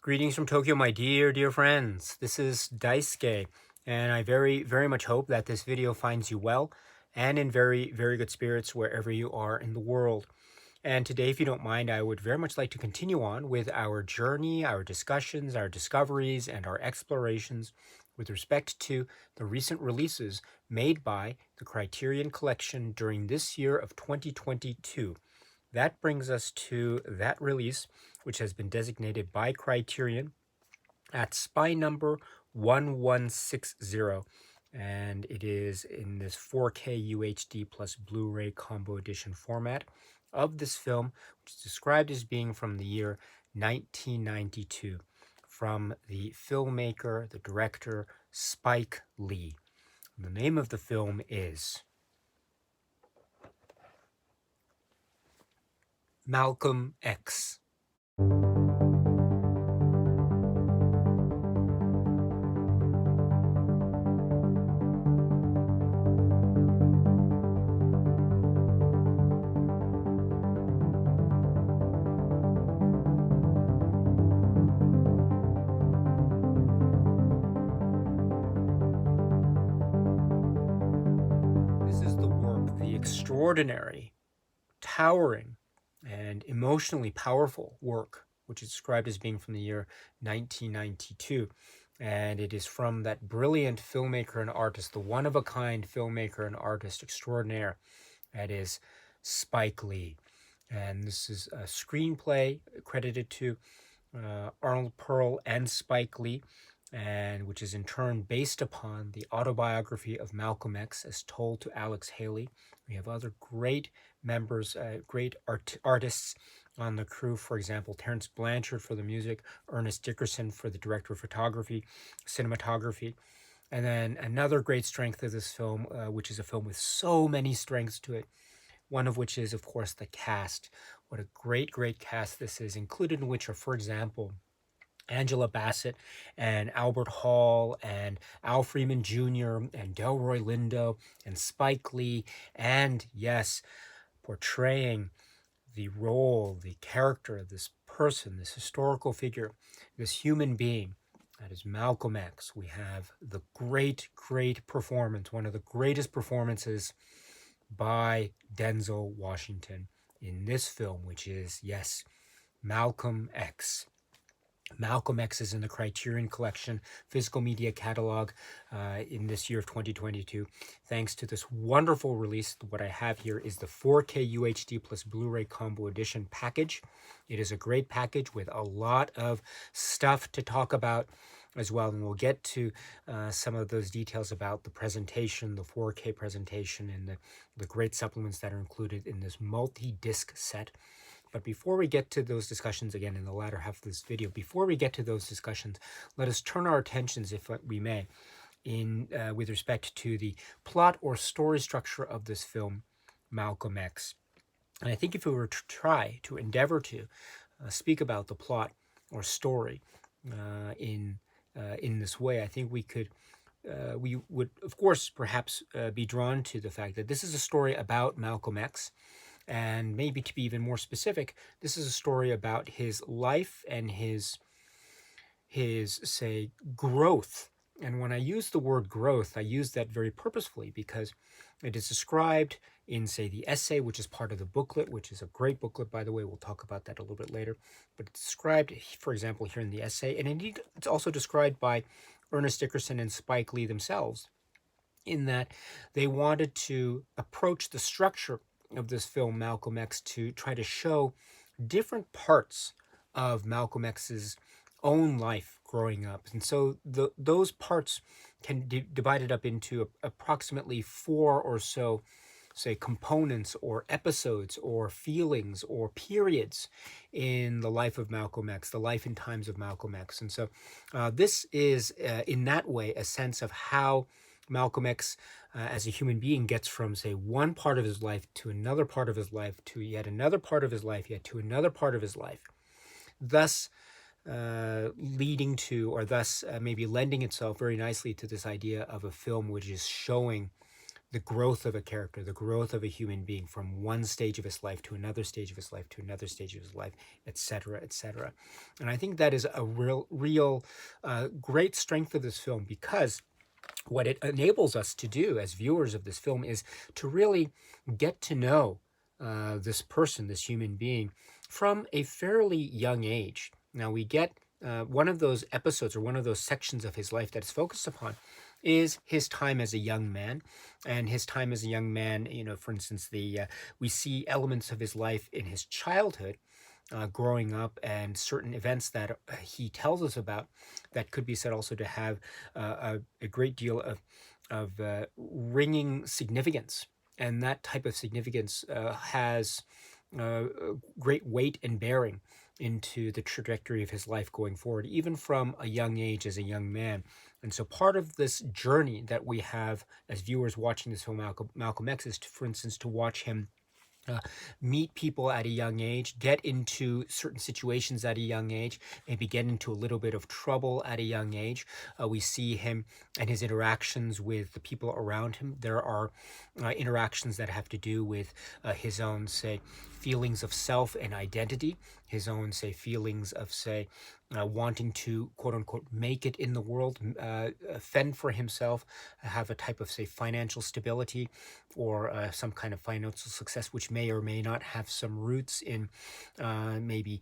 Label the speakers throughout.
Speaker 1: Greetings from Tokyo, my dear friends. This is Daisuke, and I very much hope that this video finds you well and in very good spirits wherever you are in the world. And today, if you don't mind, I would very much like to continue on with our journey, our discussions, our discoveries, and our explorations with respect to the recent releases made by the Criterion Collection during this year of 2022. That brings us to that release, which has been designated by Criterion at spy number 1160, and it is in this 4K UHD plus Blu-ray combo edition format of this film, which is described as being from the year 1992, from the filmmaker, the director, Spike Lee. The name of the film is Malcolm X. This is the work, the extraordinary, towering, and emotionally powerful work, which is described as being from the year 1992. And it is from that brilliant filmmaker and artist, the one-of-a-kind filmmaker and artist extraordinaire, that is Spike Lee. And this is a screenplay credited to Arnold Pearl and Spike Lee, and which is in turn based upon the autobiography of Malcolm X as told to Alex Haley. We have other great members, great artists on the crew. For example, Terrence Blanchard for the music, Ernest Dickerson for the director of photography, cinematography. And then another great strength of this film, which is a film with so many strengths to it, one of which is, of course, the cast. What a great cast this is, included in which are, for example, Angela Bassett and Albert Hall and Al Freeman Jr. and Delroy Lindo and Spike Lee, and yes, portraying the role, the character of this person, this historical figure, this human being, that is Malcolm X. We have the great performance, one of the greatest performances by Denzel Washington in this film, which is, yes, Malcolm X. Malcolm X is in the Criterion Collection physical media catalog in this year of 2022. Thanks to this wonderful release, what I have here is the 4K UHD plus Blu-ray combo edition package. It is a great package with a lot of stuff to talk about as well, and we'll get to some of those details about the presentation, the 4K presentation, and the great supplements that are included in this multi-disc set. But before we get to those discussions, again, in the latter half of this video, before we get to those discussions, let us turn our attentions, if we may, with respect to the plot or story structure of this film, Malcolm X. And I think if we were to try to endeavor to speak about the plot or story in this way, I think we would, of course, perhaps be drawn to the fact that this is a story about Malcolm X. And maybe to be even more specific, this is a story about his life and his say, growth. And when I use the word growth, I use that very purposefully because it is described in, say, the essay, which is part of the booklet, which is a great booklet, by the way. We'll talk about that a little bit later. But it's described, for example, here in the essay. And indeed, it's also described by Ernest Dickerson and Spike Lee themselves, in that they wanted to approach the structure of this film, Malcolm X, to try to show different parts of Malcolm X's own life growing up. And so those parts can be divided up into approximately 4 or so, say, components or episodes or feelings or periods in the life of Malcolm X, the life and times of Malcolm X. And so this is, in that way, a sense of how Malcolm X, as a human being, gets from, say, one part of his life to another part of his life to yet another part of his life, yet to another part of his life, thus leading to, or thus maybe lending itself very nicely to this idea of a film which is showing the growth of a character, the growth of a human being from one stage of his life to another stage of his life to another stage of his life, etc., etc. And I think that is a real great strength of this film, because what it enables us to do as viewers of this film is to really get to know this person, this human being, from a fairly young age. Now, we get one of those episodes or one of those sections of his life that is focused upon is his time as a young man. And his time as a young man, for instance, we see elements of his life in his childhood, growing up, and certain events that he tells us about that could be said also to have a great deal of ringing significance. And that type of significance has great weight and bearing into the trajectory of his life going forward, even from a young age as a young man. And so part of this journey that we have as viewers watching this film, Malcolm X, is, for instance, to watch him meet people at a young age, get into certain situations at a young age, maybe get into a little bit of trouble at a young age. We see him and his interactions with the people around him. There are interactions that have to do with his own, say, feelings of self and identity, his own, say, feelings of, say, wanting to, quote unquote, make it in the world, fend for himself, have a type of, say, financial stability or some kind of financial success, which may or may not have some roots in maybe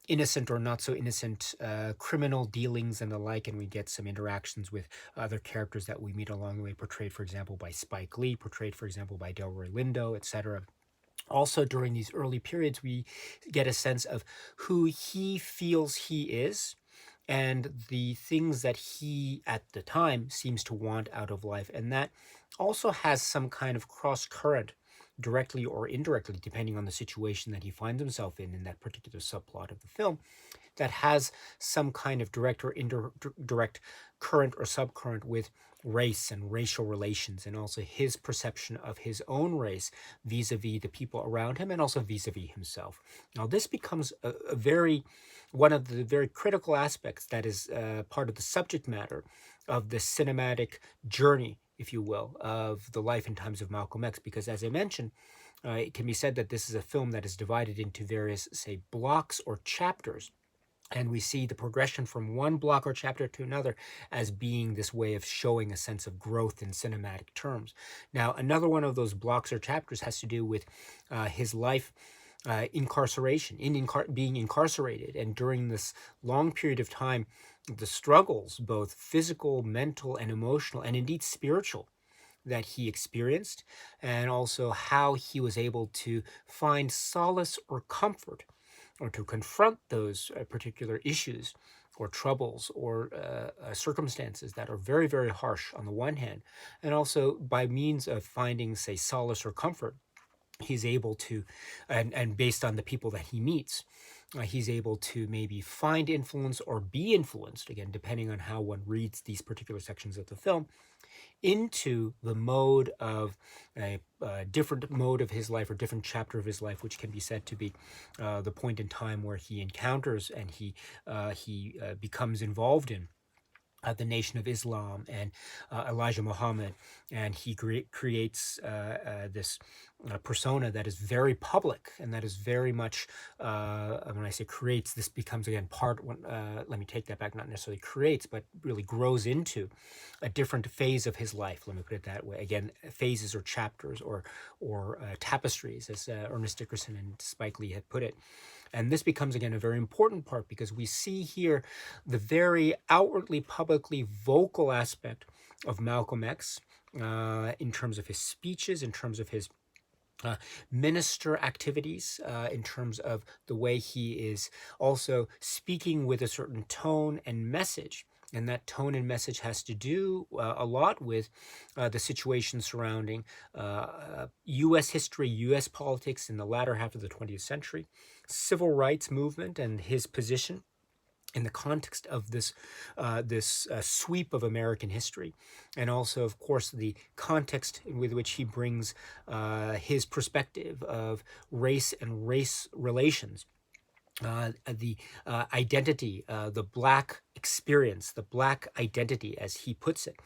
Speaker 1: innocent or not so innocent criminal dealings and the like. And we get some interactions with other characters that we meet along the way, portrayed, for example, by Spike Lee, portrayed, for example, by Delroy Lindo, etc. Also, during these early periods, we get a sense of who he feels he is and the things that he, at the time, seems to want out of life. And that also has some kind of cross current, directly or indirectly, depending on the situation that he finds himself in that particular subplot of the film, that has some kind of direct or indirect current or subcurrent with race and racial relations, and also his perception of his own race vis-a-vis the people around him, and also vis-a-vis himself. Now, this becomes one of the very critical aspects that is part of the subject matter of the cinematic journey, if you will, of the life and times of Malcolm X, because, as I mentioned, it can be said that this is a film that is divided into various, say, blocks or chapters. And we see the progression from one block or chapter to another as being this way of showing a sense of growth in cinematic terms. Now, another one of those blocks or chapters has to do with his life incarceration, being incarcerated. And during this long period of time, the struggles, both physical, mental, and emotional, and indeed spiritual, that he experienced, and also how he was able to find solace or comfort, or to confront those particular issues or troubles or circumstances that are very, very harsh on the one hand, and also by means of finding, say, solace or comfort, he's able to, and based on the people that he meets, he's able to maybe find influence or be influenced, again, depending on how one reads these particular sections of the film, into the mode of a different mode of his life or different chapter of his life, which can be said to be the point in time where he encounters and he becomes involved in the Nation of Islam and Elijah Muhammad, and he creates this persona that is very public and that is very much, when I say creates, this becomes again let me take that back, not necessarily creates, but really grows into a different phase of his life. Let me put it that way. Again, phases or chapters or tapestries, as Ernest Dickerson and Spike Lee had put it. And this becomes, again, a very important part, because we see here the very outwardly, publicly vocal aspect of Malcolm X in terms of his speeches, in terms of his minister activities, in terms of the way he is also speaking with a certain tone and message. And that tone and message has to do a lot with the situation surrounding U.S. history, U.S. politics in the latter half of the 20th century, civil rights movement and his position in the context of this sweep of American history, and also, of course, the context with which he brings his perspective of race and race relations the identity, the Black experience, the Black identity, as he puts it,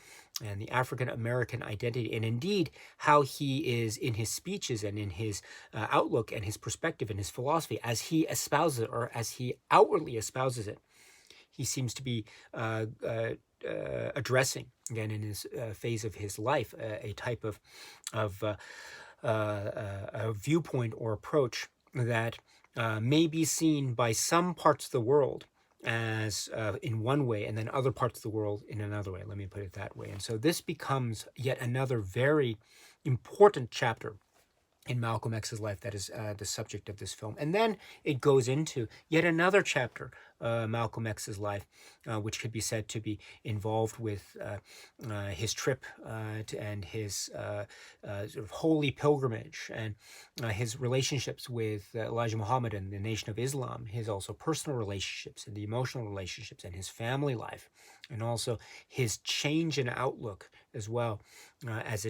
Speaker 1: and the African American identity, and indeed how he is in his speeches and in his outlook and his perspective and his philosophy, as he espouses it, or as he outwardly espouses it. He seems to be addressing, again, in his phase of his life, a type of a viewpoint or approach that may be seen by some parts of the world as in one way, and then other parts of the world in another way. Let me put it that way. And so this becomes yet another very important chapter in Malcolm X's life that is the subject of this film. And then it goes into yet another chapter, Malcolm X's life, which could be said to be involved with his trip and his sort of holy pilgrimage, and his relationships with Elijah Muhammad and the Nation of Islam, his also personal relationships and the emotional relationships, and his family life, and also his change in outlook as well, as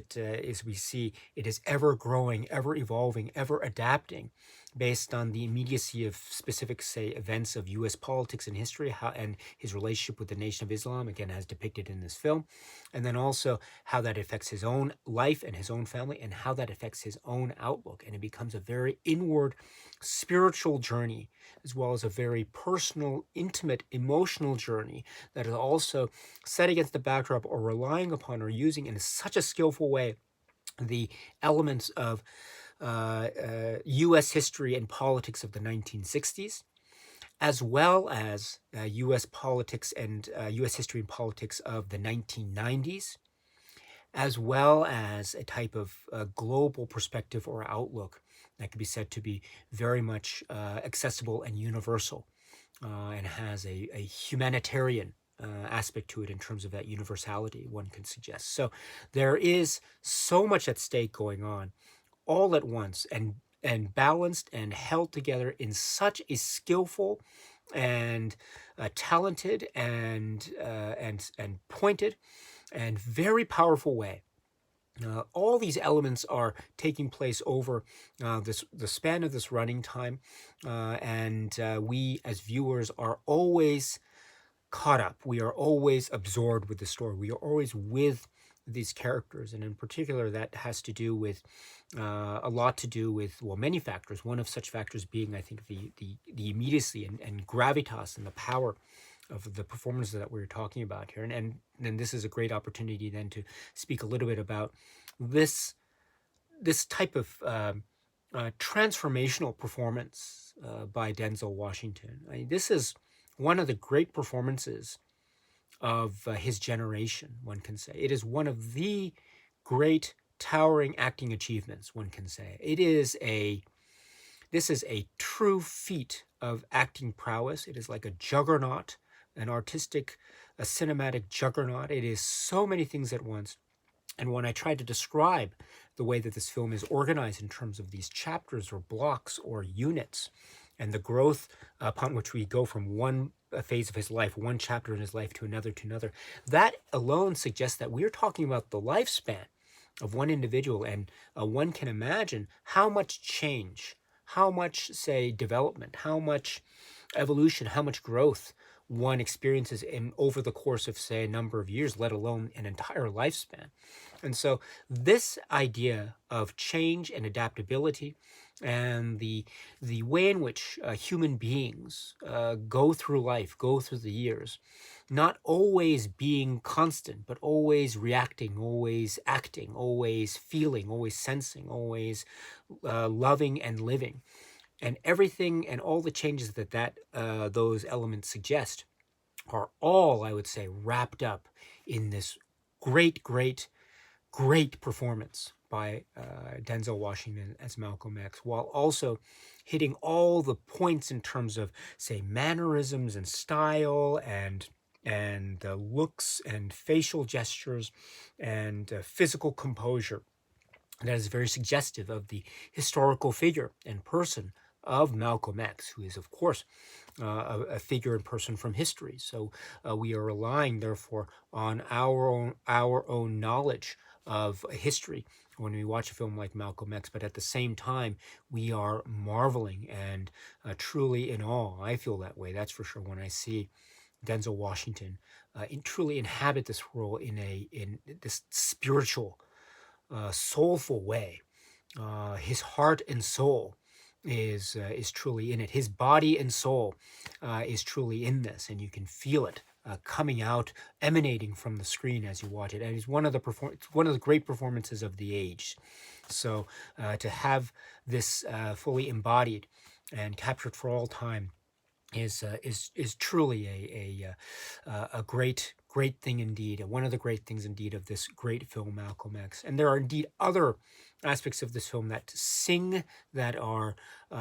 Speaker 1: we see it is ever growing, ever evolving, ever adapting, based on the immediacy of specific, say, events of U.S. politics and history, and his relationship with the Nation of Islam, again, as depicted in this film, and then also how that affects his own life and his own family, and how that affects his own outlook. And it becomes a very inward, spiritual journey, as well as a very personal, intimate, emotional journey that is also set against the backdrop, or relying upon, or using in such a skillful way, the elements of U.S. history and politics of the 1960s, as well as U.S. politics and U.S. history and politics of the 1990s, as well as a type of global perspective or outlook that could be said to be very much accessible and universal, and has a humanitarian aspect to it in terms of that universality, one can suggest. So there is so much at stake going on all at once, and balanced and held together in such a skillful and talented and pointed and very powerful way. All these elements are taking place over the span of this running time, and we as viewers are always caught up. We are always absorbed with the story. We are always with these characters, and in particular, that has to do with a lot to do with, well, many factors. One of such factors being, I think, the immediacy and gravitas and the power of the performances that we're talking about here. And then this is a great opportunity then to speak a little bit about this type of transformational performance by Denzel Washington. I mean, this is one of the great performances of his generation, one can say. It is one of the great towering acting achievements, one can say. This is a true feat of acting prowess. It is like a juggernaut, an artistic, a cinematic juggernaut. It is so many things at once. And when I try to describe the way that this film is organized in terms of these chapters or blocks or units, and the growth upon which we go from one phase of his life, one chapter in his life to another, that alone suggests that we're talking about the lifespan of one individual. And one can imagine how much change, how much, say, development, how much evolution, how much growth one experiences in over the course of, say, a number of years, let alone an entire lifespan. And so this idea of change and adaptability, and the way in which human beings go through life, go through the years, not always being constant, but always reacting, always acting, always feeling, always sensing, always loving and living, and everything and all the changes that those elements suggest are all, I would say, wrapped up in this great performance by Denzel Washington as Malcolm X, while also hitting all the points in terms of, say, mannerisms and style and looks and facial gestures and physical composure. That is very suggestive of the historical figure and person of Malcolm X, who is, of course, a figure and person from history. So we are relying, therefore, on our own knowledge of history when we watch a film like Malcolm X. But at the same time, we are marveling and truly in awe. I feel that way, that's for sure, when I see Denzel Washington truly inhabit this role in this spiritual, soulful way. His heart and soul is truly in it. His body and soul is truly in this, and you can feel it coming out, emanating from the screen as you watch it. And it's one of the great performances of the age. So to have this fully embodied and captured for all time is truly a great thing indeed, one of the great things indeed of this great film Malcolm X. And there are indeed other aspects of this film that sing, that are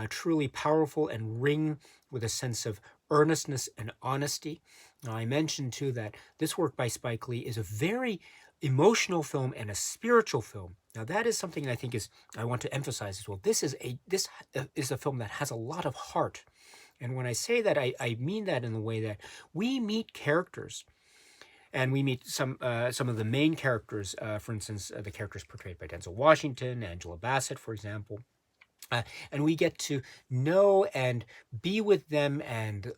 Speaker 1: truly powerful and ring with a sense of earnestness and honesty. Now, I mentioned too that this work by Spike Lee is a very emotional film and a spiritual film. Now that is something I think I want to emphasize as well. This is a film that has a lot of heart. And when I say that, I mean that in the way that we meet characters, and we meet some of the main characters, for instance, the characters portrayed by Denzel Washington, Angela Bassett, for example. And we get to know and be with them and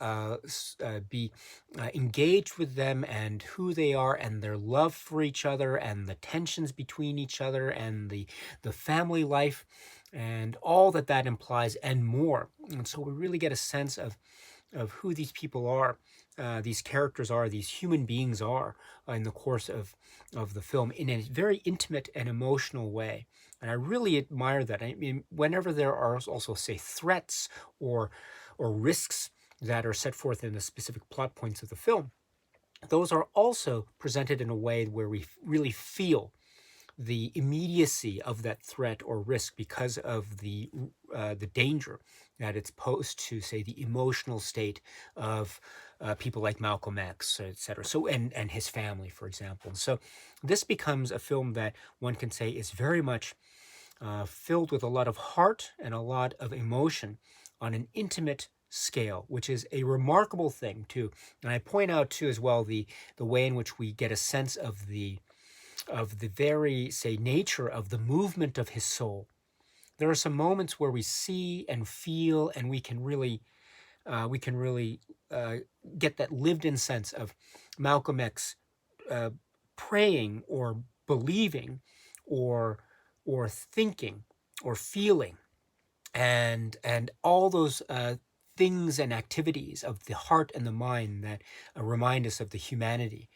Speaker 1: be engaged with them and who they are and their love for each other and the tensions between each other and the family life and all that implies and more. And so we really get a sense of who these people are, these characters are, these human beings are in the course of the film in a very intimate and emotional way. And I really admire that. I mean, whenever there are also, say, threats or risks that are set forth in the specific plot points of the film, those are also presented in a way where we really feel the immediacy of that threat or risk because of the danger that it's posed to, say, the emotional state of people like Malcolm X, etc. So, and his family, for example. So, this becomes a film that one can say is very much filled with a lot of heart and a lot of emotion on an intimate scale, which is a remarkable thing too. And I point out too as well the way in which we get a sense of the very, say, nature of the movement of his soul. There are some moments where we see and feel, and we can really get that lived-in sense of Malcolm X praying or believing or thinking or feeling, and all those things and activities of the heart and the mind that remind us of the humanity.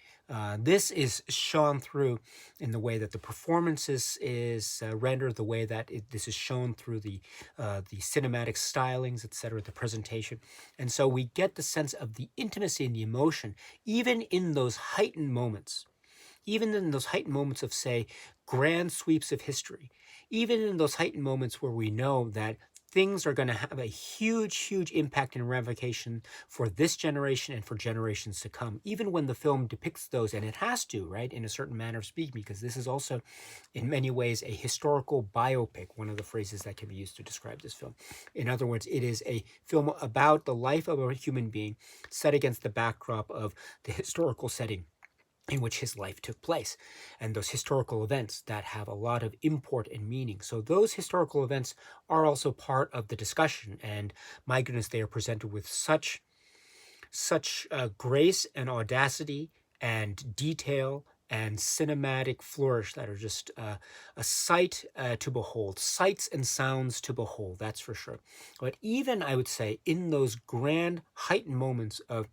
Speaker 1: This is shown through in the way that the performances is rendered, the way that this is shown through the cinematic stylings, etc., the presentation. And so we get the sense of the intimacy and the emotion, even in those heightened moments. Even in those heightened moments of, say, grand sweeps of history, even in those heightened moments where we know that things are going to have a huge, huge impact and ramification for this generation and for generations to come, even when the film depicts those, and it has to, right, in a certain manner of speaking, because this is also, in many ways, a historical biopic, one of the phrases that can be used to describe this film. In other words, it is a film about the life of a human being set against the backdrop of the historical setting in which his life took place, and those historical events that have a lot of import and meaning. So those historical events are also part of the discussion, and my goodness, they are presented with such grace and audacity and detail and cinematic flourish that are just a sight to behold, sights and sounds to behold, that's for sure. But even, I would say, in those grand heightened moments of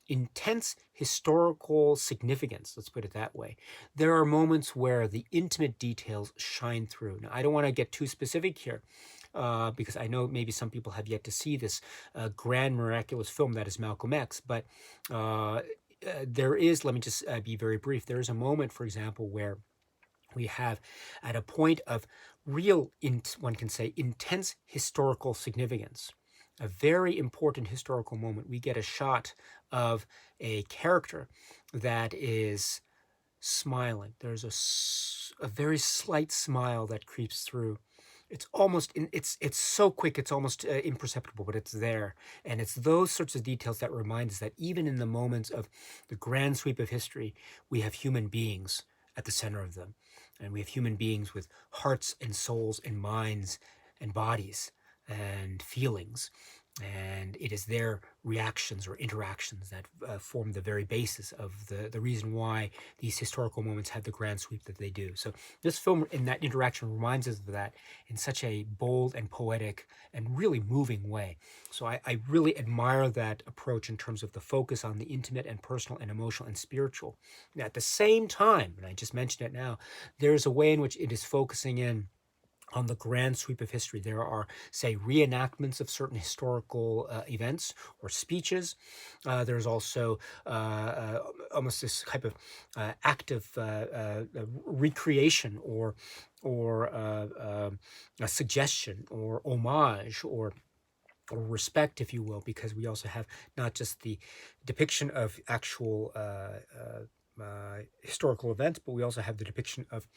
Speaker 1: intense historical significance, let's put it that way, there are moments where the intimate details shine through. Now, I don't want to get too specific here, because I know maybe some people have yet to see this grand, miraculous film that is Malcolm X, but there is, let me just be very brief, there is a moment, for example, where we have, at a point of real, one can say, intense historical significance, a very important historical moment, we get a shot of a character that is smiling. There's a very slight smile that creeps through It's almost it's so quick, it's almost imperceptible, but it's there. And it's those sorts of details that remind us that even in the moments of the grand sweep of history, we have human beings at the center of them. And we have human beings with hearts and souls and minds and bodies and feelings. And it is their reactions or interactions that form the very basis of the reason why these historical moments have the grand sweep that they do. So this film in that interaction reminds us of that in such a bold and poetic and really moving way. So I really admire that approach in terms of the focus on the intimate and personal and emotional and spiritual. Now, at the same time, and I just mentioned it now, there's a way in which it is focusing in on the grand sweep of history. There are, say, reenactments of certain historical events or speeches. There's also almost this type of active recreation or a suggestion or homage or respect, if you will, because we also have not just the depiction of actual historical events, but we also have the depiction of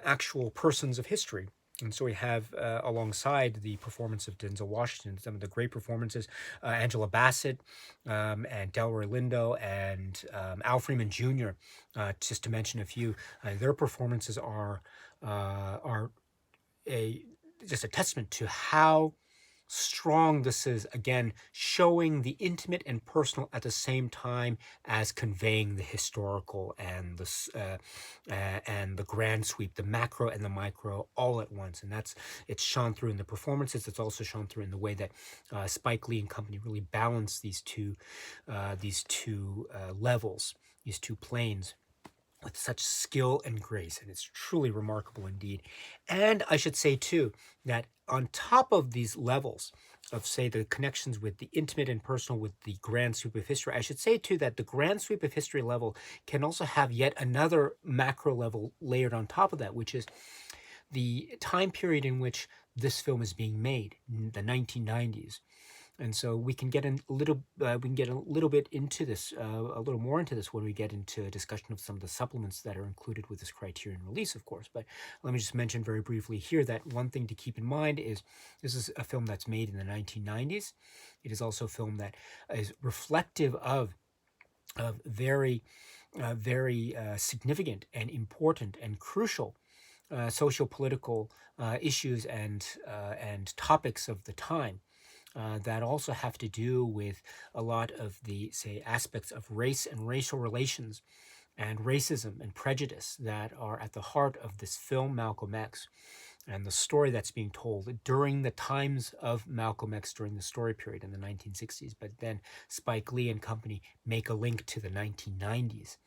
Speaker 1: actual persons of history. And so we have, alongside the performance of Denzel Washington, some of the great performances, Angela Bassett and Delroy Lindo and Al Freeman Jr., just to mention a few. Their performances are a just a testament to how strong this is, again, showing the intimate and personal at the same time as conveying the historical and the grand sweep, the macro and the micro, all at once. And it's shown through in the performances. It's also shown through in the way that Spike Lee and company really balance these two levels, these two planes, with such skill and grace, and it's truly remarkable indeed. And I should say too that on top of these levels of, say, the connections with the intimate and personal with the grand sweep of history, I should say too that the grand sweep of history level can also have yet another macro level layered on top of that, which is the time period in which this film is being made, the 1990s. And so we can get a little bit into this, a little more into this when we get into a discussion of some of the supplements that are included with this Criterion release, of course. But let me just mention very briefly here that one thing to keep in mind is this is a film that's made in the 1990s. It is also a film that is reflective of very significant and important and crucial socio-political issues and topics of the time. That also have to do with a lot of the, say, aspects of race and racial relations and racism and prejudice that are at the heart of this film, Malcolm X, and the story that's being told during the times of Malcolm X, during the story period in the 1960s. But then Spike Lee and company make a link to the 1990s.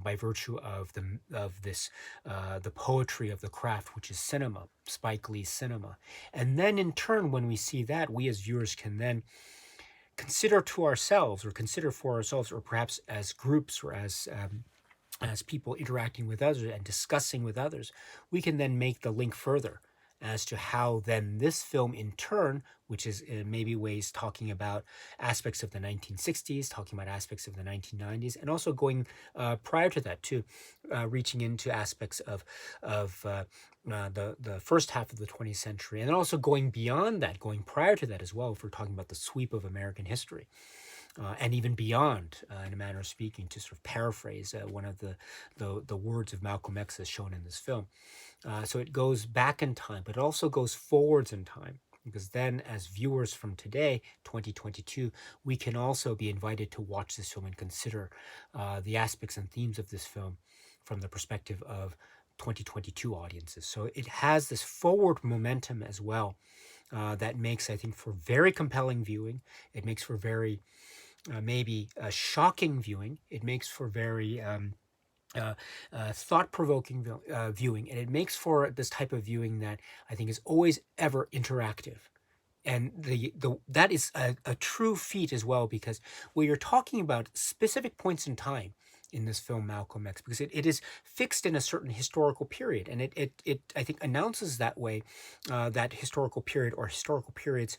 Speaker 1: By virtue of the poetry of the craft, which is cinema, Spike Lee's cinema. And then in turn, when we see that, we as viewers can then consider to ourselves, or consider for ourselves, or perhaps as groups or as people interacting with others and discussing with others, we can then make the link further as to how then this film in turn, which is in maybe ways talking about aspects of the 1960s, talking about aspects of the 1990s, and also going prior to that too, reaching into aspects of the first half of the 20th century, and also going beyond that, going prior to that as well, if we're talking about the sweep of American history. And even beyond, in a manner of speaking, to sort of paraphrase one of the words of Malcolm X as shown in this film. So it goes back in time, but it also goes forwards in time, because then as viewers from today, 2022, we can also be invited to watch this film and consider the aspects and themes of this film from the perspective of 2022 audiences. So it has this forward momentum as well that makes, I think, for very compelling viewing. It makes for very maybe shocking viewing. It makes for very thought-provoking viewing, and it makes for this type of viewing that I think is always ever interactive. And that is a true feat as well, because when you're talking about specific points in time, in this film Malcolm X, because it is fixed in a certain historical period, and it I think announces that way, that historical period or historical periods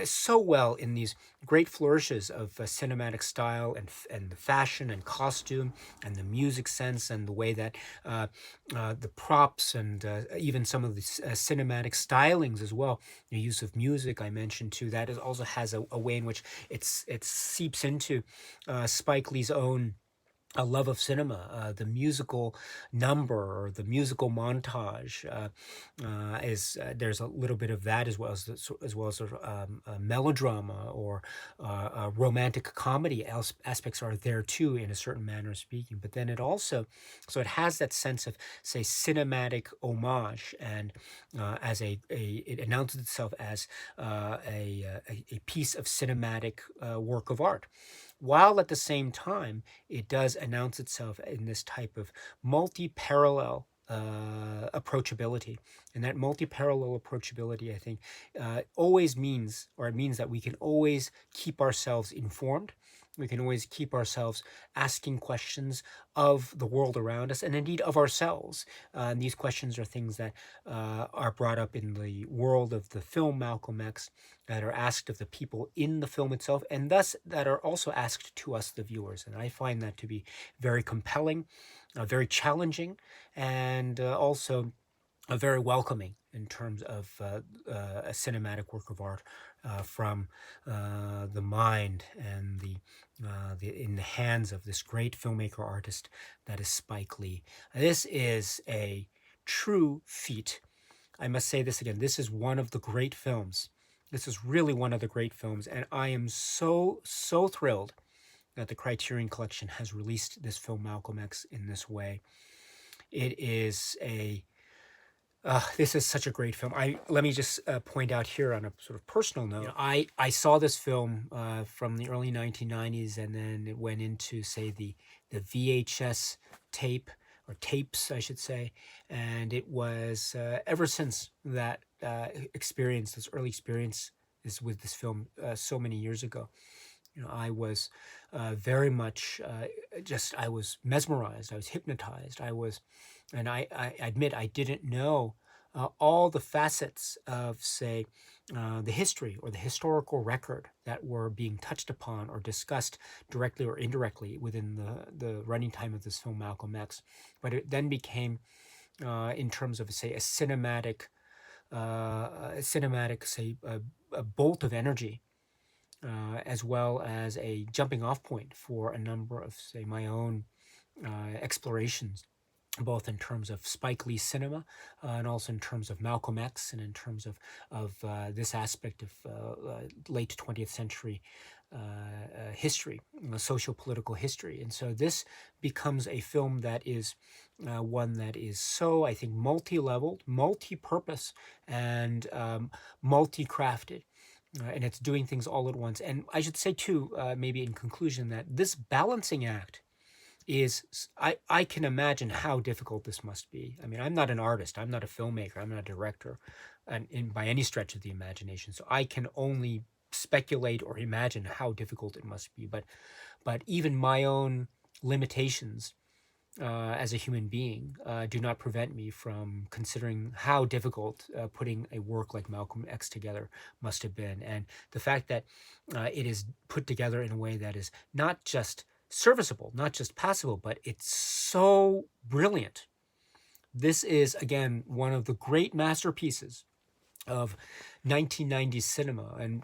Speaker 1: so well in these great flourishes of cinematic style and the fashion and costume and the music sense and the way that the props and even some of the cinematic stylings as well, the use of music I mentioned too, that is also has a way in which it seeps into Spike Lee's own a love of cinema, the musical number or the musical montage is there's a little bit of that as well as sort of, a melodrama or romantic comedy aspects are there too in a certain manner of speaking. But then it also so it has that sense of say cinematic homage and as it announces itself as a piece of cinematic work of art, while at the same time it does announce itself in this type of multi-parallel approachability. And that multi-parallel approachability, I think, always means, or it means that we can always keep ourselves informed. We can always keep ourselves asking questions of the world around us and indeed of ourselves. And these questions are things that are brought up in the world of the film Malcolm X, that are asked of the people in the film itself, and thus that are also asked to us, the viewers. And I find that to be very compelling, very challenging, and also very welcoming in terms of a cinematic work of art from the mind and in the hands of this great filmmaker artist that is Spike Lee. This is a true feat. I must say this again. This is one of the great films. This is really one of the great films, and I am so thrilled that the Criterion Collection has released this film Malcolm X in this way. It is this is such a great film. Let me just point out here on a sort of personal note. I saw this film from the early 1990s, and then it went into say the VHS tape or tapes, I should say, and it was ever since that experience, this early experience, is with this film so many years ago. I was very much I was mesmerized. I was hypnotized. And I admit I didn't know all the facets of, say, the history or the historical record that were being touched upon or discussed directly or indirectly within the running time of this film, Malcolm X. But it then became, in terms of, say, a cinematic, say, a bolt of energy, as well as a jumping off point for a number of, say, my own explorations, both in terms of Spike Lee cinema and also in terms of Malcolm X and in terms of this aspect of late 20th century history, socio-political history. And so this becomes a film that is one that is so, I think, multi-leveled, multi-purpose, and multi-crafted. And it's doing things all at once. And I should say, too, maybe in conclusion, that this balancing act is, I can imagine how difficult this must be. I mean, I'm not an artist. I'm not a filmmaker. I'm not a director by any stretch of the imagination. So I can only speculate or imagine how difficult it must be. But even my own limitations as a human being do not prevent me from considering how difficult putting a work like Malcolm X together must have been. And the fact that it is put together in a way that is not just serviceable, not just passable, but it's so brilliant. This is, again, one of the great masterpieces of 1990s cinema and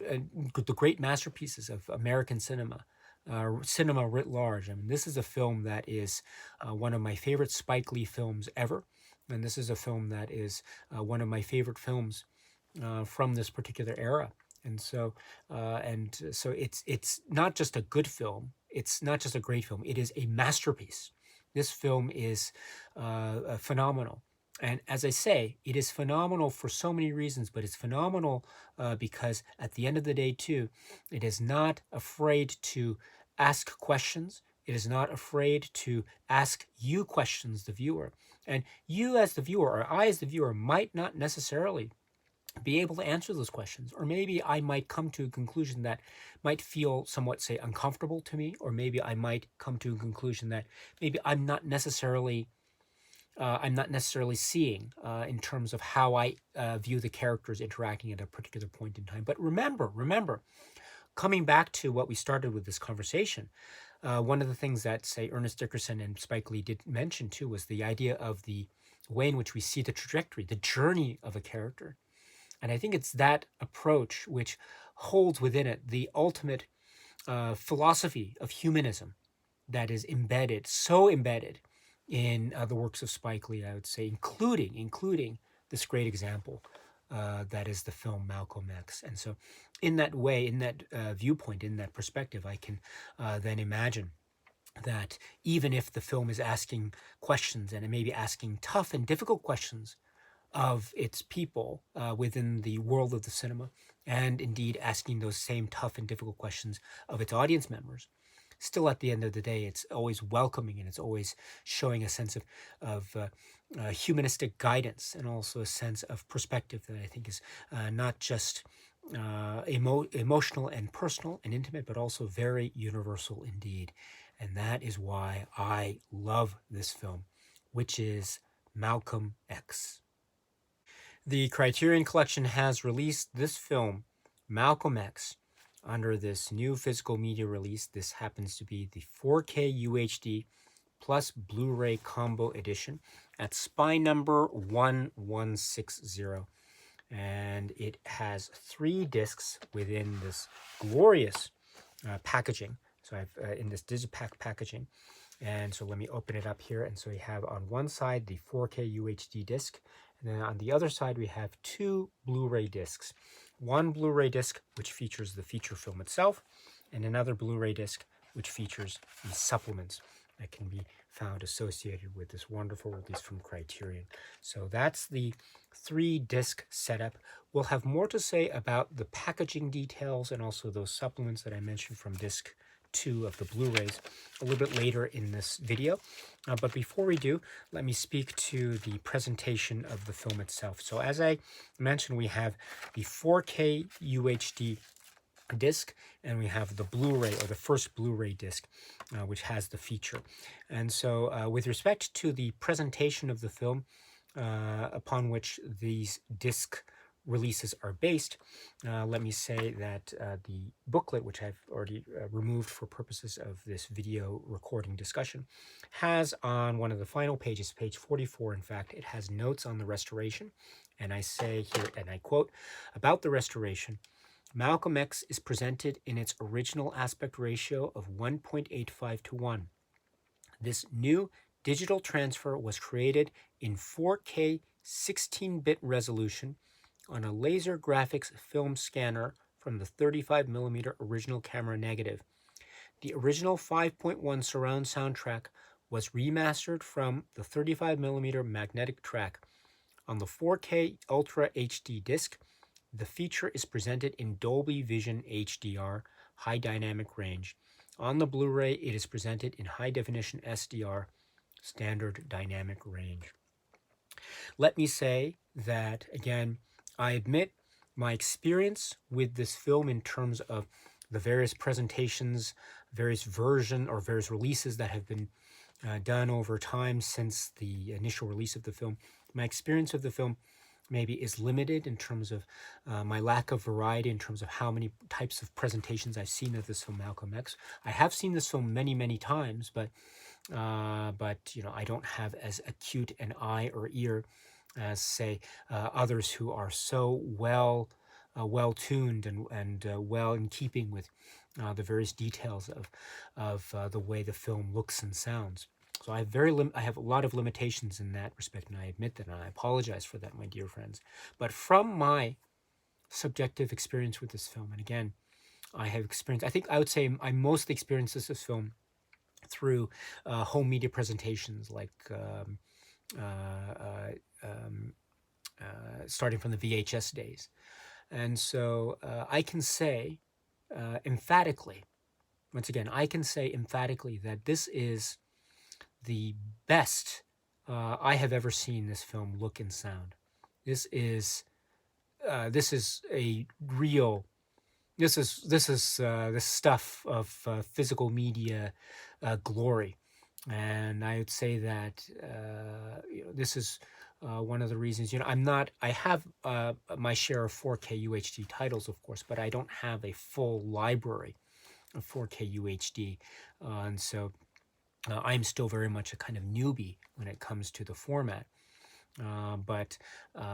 Speaker 1: the great masterpieces of American cinema. Cinema writ large. I mean, this is a film that is one of my favorite Spike Lee films ever, and this is a film that is one of my favorite films from this particular era. And so it's not just a good film. It's not just a great film. It is a masterpiece. This film is phenomenal. And as I say, it is phenomenal for so many reasons, but it's phenomenal because at the end of the day, too, it is not afraid to ask questions. It is not afraid to ask you questions, the viewer. And you as the viewer, or I as the viewer, might not necessarily be able to answer those questions. Or maybe I might come to a conclusion that might feel somewhat, say, uncomfortable to me, or maybe I might come to a conclusion that maybe I'm not necessarily seeing in terms of how I view the characters interacting at a particular point in time. But remember, coming back to what we started with this conversation, one of the things that, say, Ernest Dickerson and Spike Lee did mention too was the idea of the way in which we see the trajectory, the journey of a character. And I think it's that approach which holds within it the ultimate philosophy of humanism that is embedded, so embedded in the works of Spike Lee, I would say, including this great example that is the film Malcolm X. And so in that way, in that viewpoint, in that perspective, I can then imagine that even if the film is asking questions, and it may be asking tough and difficult questions of its people within the world of the cinema, and indeed asking those same tough and difficult questions of its audience members, still at the end of the day, it's always welcoming, and it's always showing a sense of humanistic guidance, and also a sense of perspective that I think is not just emotional and personal and intimate, but also very universal indeed. And that is why I love this film, which is Malcolm X. The Criterion Collection has released this film, Malcolm X, under this new physical media release. This happens to be the 4K UHD plus Blu-ray combo edition at spine number 1160. And it has 3 discs within this glorious packaging. So I've in this Digipack packaging. And so let me open it up here. And so we have on one side the 4K UHD disc, and then on the other side we have 2 Blu-ray discs. One Blu-ray disc which features the feature film itself, and another Blu-ray disc which features the supplements that can be found associated with this wonderful release from Criterion. So that's the 3-disc setup. We'll have more to say about the packaging details and also those supplements that I mentioned from disc 2 of the Blu-rays a little bit later in this video. But before we do, let me speak to the presentation of the film itself. So as I mentioned, we have the 4K UHD disc, and we have the Blu-ray, or the first Blu-ray disc, which has the feature. And so with respect to the presentation of the film, upon which these disc releases are based, let me say that the booklet, which I've already removed for purposes of this video recording discussion, has on one of the final pages, page 44, in fact, it has notes on the restoration. And I say here, and I quote, about the restoration, Malcolm X is presented in its original aspect ratio of 1.85 to 1. This new digital transfer was created in 4K 16-bit resolution on a laser graphics film scanner from the 35mm original camera negative. The original 5.1 surround soundtrack was remastered from the 35mm magnetic track. On the 4K Ultra HD disc, the feature is presented in Dolby Vision HDR, high dynamic range. On the Blu-ray, it is presented in high definition SDR, standard dynamic range. Let me say that, again, I admit my experience with this film in terms of the various presentations, various versions or various releases that have been done over time since the initial release of the film. My experience of the film maybe is limited in terms of my lack of variety in terms of how many types of presentations I've seen of this film, Malcolm X. I have seen this film many, many times, but you know, I don't have as acute an eye or ear as, say, others who are so well tuned and well in keeping with the various details of the way the film looks and sounds. So I have a lot of limitations in that respect, and I admit that, and I apologize for that, my dear friends. But from my subjective experience with this film, and again, I would say I mostly experienced this film through home media presentations, like starting from the VHS days. And so I can say emphatically, once again, I can say emphatically that this is the best I have ever seen this film look and sound. This is this is a real this stuff of physical media glory, and I would say that this is one of the reasons. I have my share of 4K UHD titles, of course, but I don't have a full library of 4K UHD, and so I'm still very much a kind of newbie when it comes to the format. But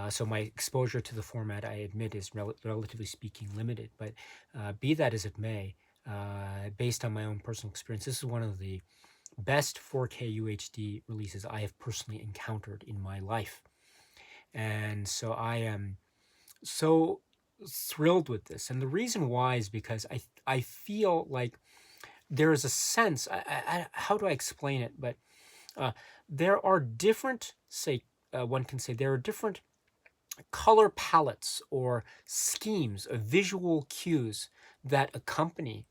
Speaker 1: so my exposure to the format, I admit, is relatively speaking limited. But be that as it may, based on my own personal experience, this is one of the best 4K UHD releases I have personally encountered in my life. And so I am so thrilled with this. And the reason why is because I feel like there is a sense, how do I explain it? But there are different, one can say there are different color palettes or schemes of visual cues that accompany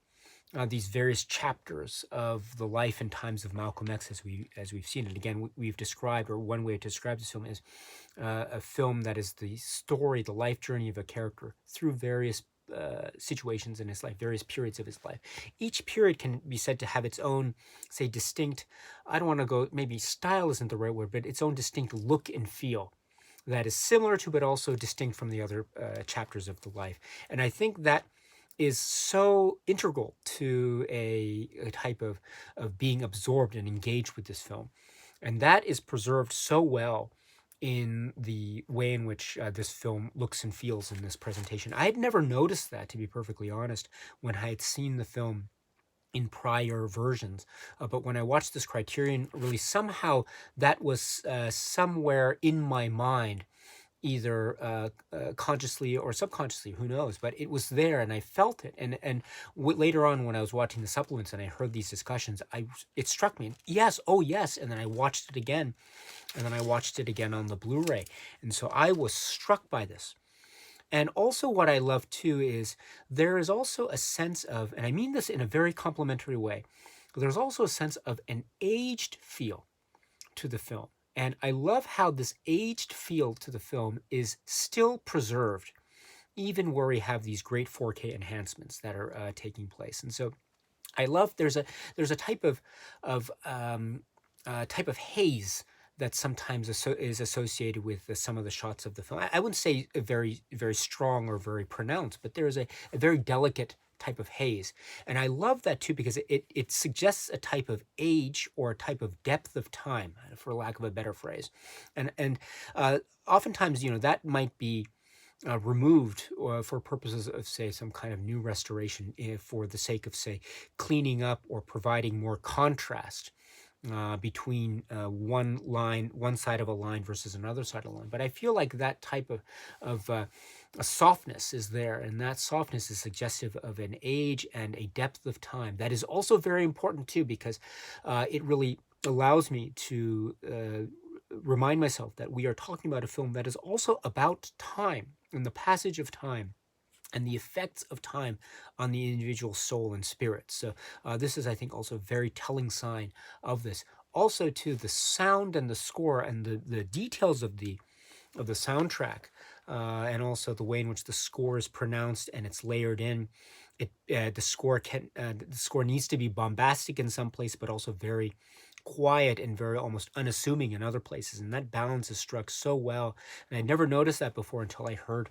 Speaker 1: these various chapters of the life and times of Malcolm X, as we've seen it. Again, we've described, or one way to describe this film is a film that is the story, the life journey of a character through various situations in his life, various periods of his life. Each period can be said to have its own, say, distinct, I don't want to go, maybe style isn't the right word, but its own distinct look and feel that is similar to, but also distinct from the other chapters of the life. And I think that is so integral to a type of being absorbed and engaged with this film. And that is preserved so well in the way in which this film looks and feels in this presentation. I had never noticed that, to be perfectly honest, when I had seen the film in prior versions. But when I watched this Criterion release, somehow that was somewhere in my mind, either consciously or subconsciously, who knows, but it was there and I felt it. And later on, when I was watching the supplements and I heard these discussions, it struck me, yes, oh yes, and then I watched it again, and then I watched it again on the Blu-ray. And so I was struck by this. And also what I love too is there is also a sense of, and I mean this in a very complimentary way, there's also a sense of an aged feel to the film. And I love how this aged feel to the film is still preserved, even where we have these great 4K enhancements that are taking place. And so I love there's a type of haze that sometimes is associated with some of the shots of the film. I wouldn't say very strong or very pronounced, but there is a very delicate type of haze. And I love that too, because it suggests a type of age or a type of depth of time, for lack of a better phrase. And oftentimes, that might be removed for purposes of, say, some kind of new restoration, for the sake of, say, cleaning up or providing more contrast between one side of a line versus another side of a line. But I feel like that type of a softness is there, and that softness is suggestive of an age and a depth of time. That is also very important too, because it really allows me to remind myself that we are talking about a film that is also about time and the passage of time and the effects of time on the individual soul and spirit. So this is, I think, also a very telling sign of this. Also, too, the sound and the score and the details of the soundtrack, and also the way in which the score is pronounced and it's layered in. The score needs to be bombastic in some places, but also very quiet and very almost unassuming in other places, and that balance is struck so well. And I'd never noticed that before until I heard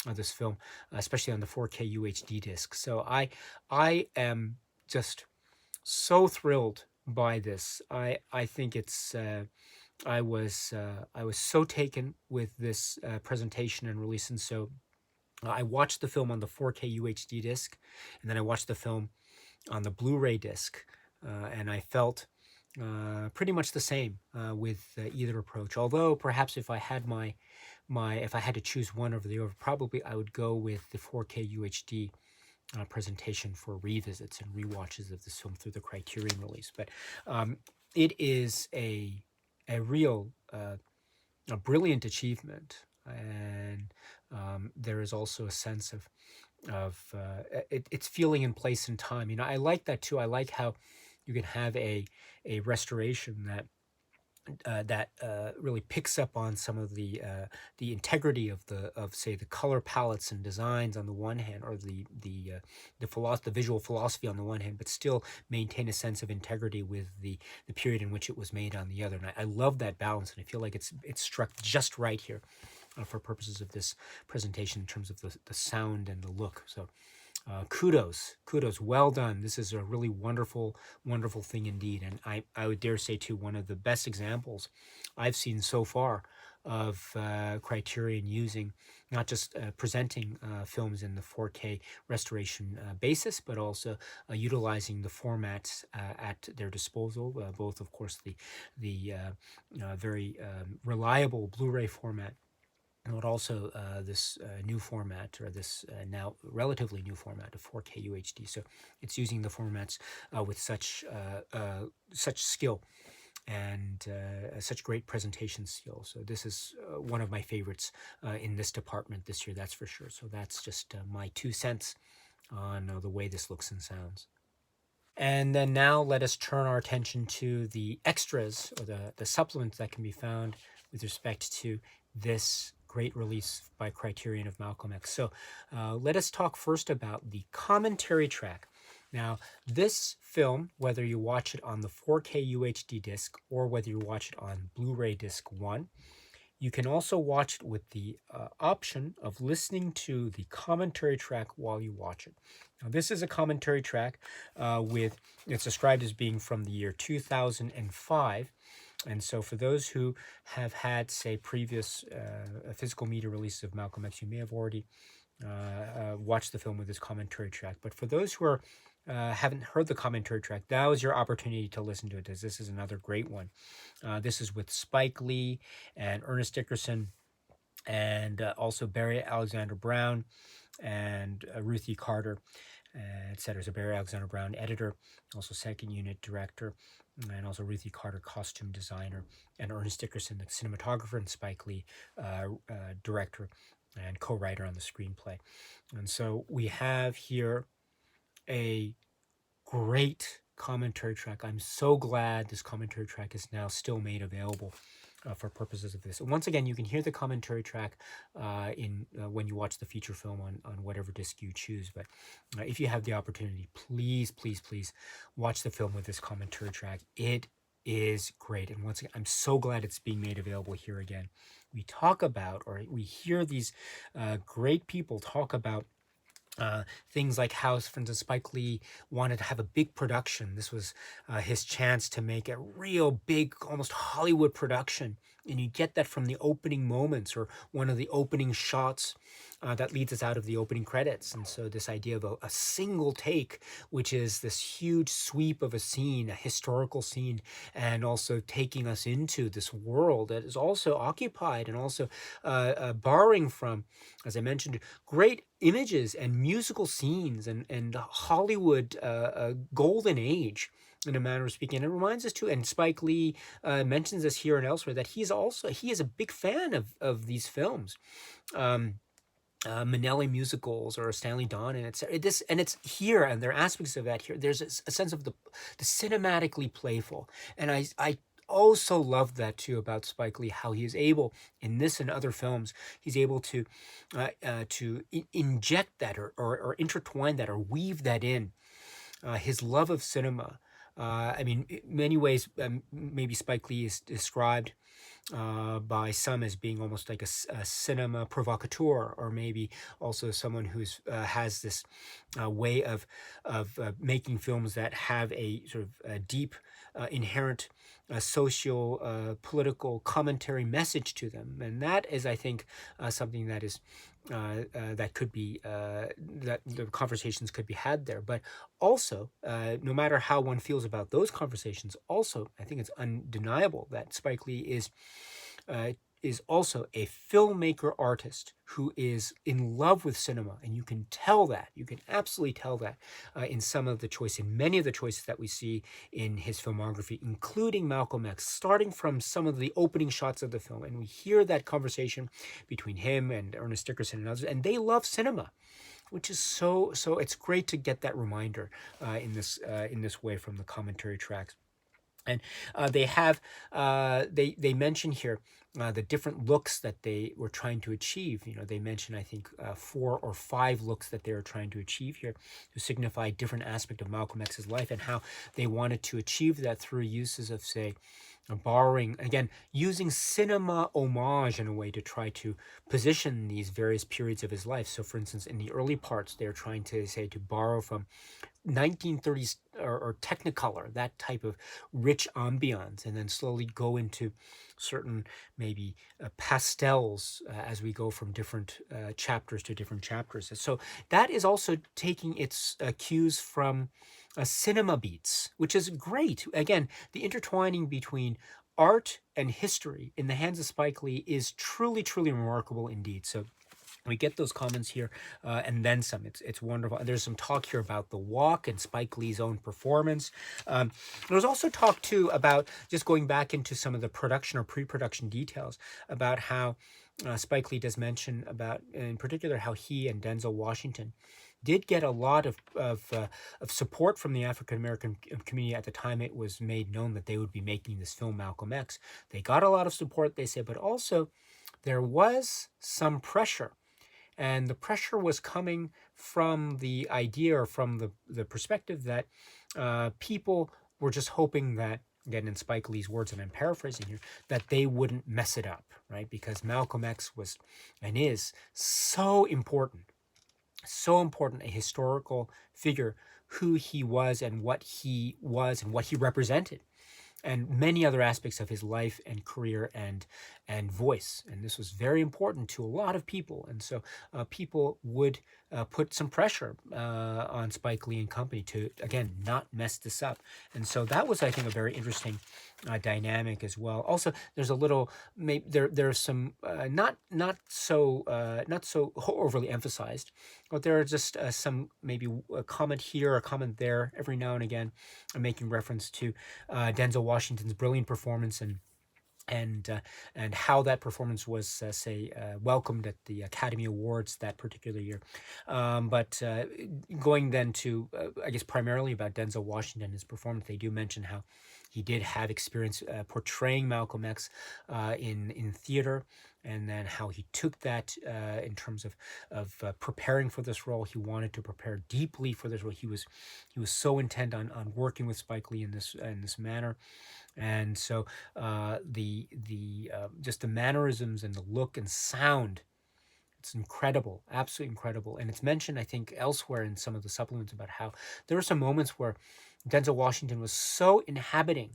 Speaker 1: this film, especially on the 4K UHD disc. So I am just so thrilled by this. I think it's I was so taken with this presentation and release, and so I watched the film on the 4K UHD disc, and then I watched the film on the Blu-ray disc, and I felt pretty much the same with either approach. Although perhaps if I had if I had to choose one over the other, probably I would go with the 4K UHD presentation for revisits and rewatches of this film through the Criterion release. But it is a real a brilliant achievement, and there is also a sense of it's feeling in place in time. I like that too. I like how you can have a restoration that really picks up on some of the integrity of say the color palettes and designs on the one hand, or the visual philosophy on the one hand, but still maintain a sense of integrity with the period in which it was made on the other. And I love that balance, and I feel like it's struck just right here for purposes of this presentation in terms of the sound and the look. So kudos, well done. This is a really wonderful thing indeed, and I would dare say too, one of the best examples I've seen so far of Criterion using not just presenting films in the 4K restoration basis, but also utilizing the formats at their disposal, both of course the very reliable Blu-ray format, but also this new format, or this now relatively new format of 4K UHD. So it's using the formats with such skill and such great presentation skill. So this is one of my favorites in this department this year, that's for sure. So that's just my 2 cents on the way this looks and sounds. And then now let us turn our attention to the extras, or the supplements that can be found with respect to this great release by Criterion of Malcolm X. So let us talk first about the commentary track. Now, this film, whether you watch it on the 4K UHD disc or whether you watch it on Blu-ray disc 1, you can also watch it with the option of listening to the commentary track while you watch it. Now, this is a commentary track it's described as being from the year 2005. And so for those who have had, say, previous physical media releases of Malcolm X, you may have already watched the film with this commentary track. But for those who haven't heard the commentary track, now is your opportunity to listen to it, as this is another great one. This is with Spike Lee and Ernest Dickerson, and also Barry Alexander Brown and Ruthie Carter, etc. So Barry Alexander Brown, editor, also second unit director, and also Ruthie Carter, costume designer, and Ernest Dickerson, the cinematographer, and Spike Lee, director and co-writer on the screenplay. And so we have here a great commentary track. I'm so glad this commentary track is now still made available for purposes of this. And once again, you can hear the commentary track when you watch the feature film on whatever disc you choose. But if you have the opportunity, please watch the film with this commentary track. It is great. And once again, I'm so glad it's being made available here again. We talk about, or we hear these great people talk about things like how, for instance, Spike Lee wanted to have a big production. This was his chance to make a real big, almost Hollywood production. And you get that from the opening moments, or one of the opening shots that leads us out of the opening credits. And so this idea of a single take, which is this huge sweep of a scene, a historical scene, and also taking us into this world that is also occupied and also borrowing from, as I mentioned, great images and musical scenes and Hollywood golden age, in a manner of speaking. And it reminds us too, and Spike Lee mentions this here and elsewhere, that he is a big fan of these films. Minnelli musicals or Stanley Donen, and it's here, and there are aspects of that here. There's a sense of the cinematically playful, and I also love that too about Spike Lee, how he is able in this and other films, he's able to inject that or intertwine that or weave that in, his love of cinema. I mean, in many ways, maybe Spike Lee is described by some as being almost like a cinema provocateur, or maybe also someone who's has this way of making films that have a sort of a deep, inherent social, political commentary message to them. And that is, I think, something that is that could be that the conversations could be had there. But also, no matter how one feels about those conversations, also I think it's undeniable that Spike Lee is also a filmmaker artist who is in love with cinema, and you can tell that. You can absolutely tell that in many of the choices that we see in his filmography, including Malcolm X, starting from some of the opening shots of the film, and we hear that conversation between him and Ernest Dickerson and others, and they love cinema, which is so. It's great to get that reminder in this way from the commentary tracks. And they mention here the different looks that they were trying to achieve. They mention, I think, 4 or 5 looks that they were trying to achieve here to signify different aspect of Malcolm X's life, and how they wanted to achieve that through uses of, say, borrowing, again, using cinema homage in a way to try to position these various periods of his life. So, for instance, in the early parts, they're trying to say to borrow from 1930s or Technicolor, that type of rich ambiance, and then slowly go into certain maybe pastels as we go from different chapters to different chapters. So that is also taking its cues from cinema beats, which is great. Again, the intertwining between art and history in the hands of Spike Lee is truly, truly remarkable indeed. So we get those comments here, and then some. It's wonderful. There's some talk here about the walk and Spike Lee's own performance. There was also talk too about, just going back into some of the production or pre-production details, about how Spike Lee does mention about, in particular, how he and Denzel Washington did get a lot of support from the African American community at the time it was made known that they would be making this film Malcolm X. They got a lot of support, they say, but also there was some pressure. And the pressure was coming from the idea, or from the perspective, that people were just hoping that, again, in Spike Lee's words, and I'm paraphrasing here, that they wouldn't mess it up, right? Because Malcolm X was and is so important, a historical figure, who he was and what he was and what he represented, and many other aspects of his life and career and voice. And this was very important to a lot of people. And so people would put some pressure on Spike Lee and company to, again, not mess this up. And so that was, I think, a very interesting dynamic as well. Also, there's a little, maybe there's some not so overly emphasized, but there are just some, maybe a comment here, a comment there, every now and again, making reference to Denzel Washington's brilliant performance, and how that performance was, welcomed at the Academy Awards that particular year. But going then to, I guess, primarily about Denzel Washington and his performance, they do mention how he did have experience portraying Malcolm X in theater, and then how he took that in terms of preparing for this role. He wanted to prepare deeply for this role. He was so intent on working with Spike Lee in this manner. And so the just the mannerisms and the look and sound, it's incredible, absolutely incredible. And it's mentioned, I think, elsewhere in some of the supplements, about how there were some moments where Denzel Washington was so inhabiting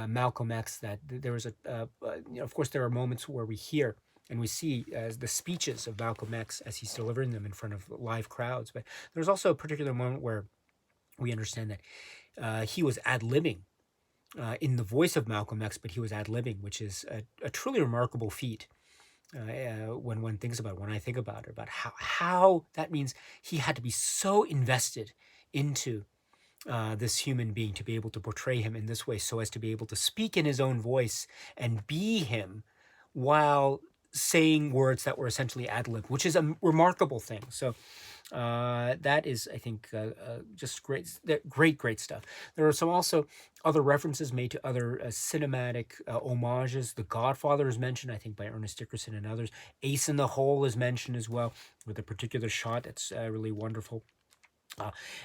Speaker 1: Malcolm X that there was of course, there are moments where we hear and we see the speeches of Malcolm X as he's delivering them in front of live crowds. But there's also a particular moment where we understand that he was ad-libbing in the voice of Malcolm X, but he was ad-libbing, which is a truly remarkable feat when one thinks about it, when I think about it, about how that means he had to be so invested into this human being to be able to portray him in this way, so as to be able to speak in his own voice and be him while saying words that were essentially ad-lib, which is a remarkable thing. So that is, I think, just great stuff. There are some also other references made to other cinematic homages. The Godfather is mentioned, I think, by Ernest Dickerson and others. Ace in the Hole is mentioned as well, with a particular shot that's really wonderful.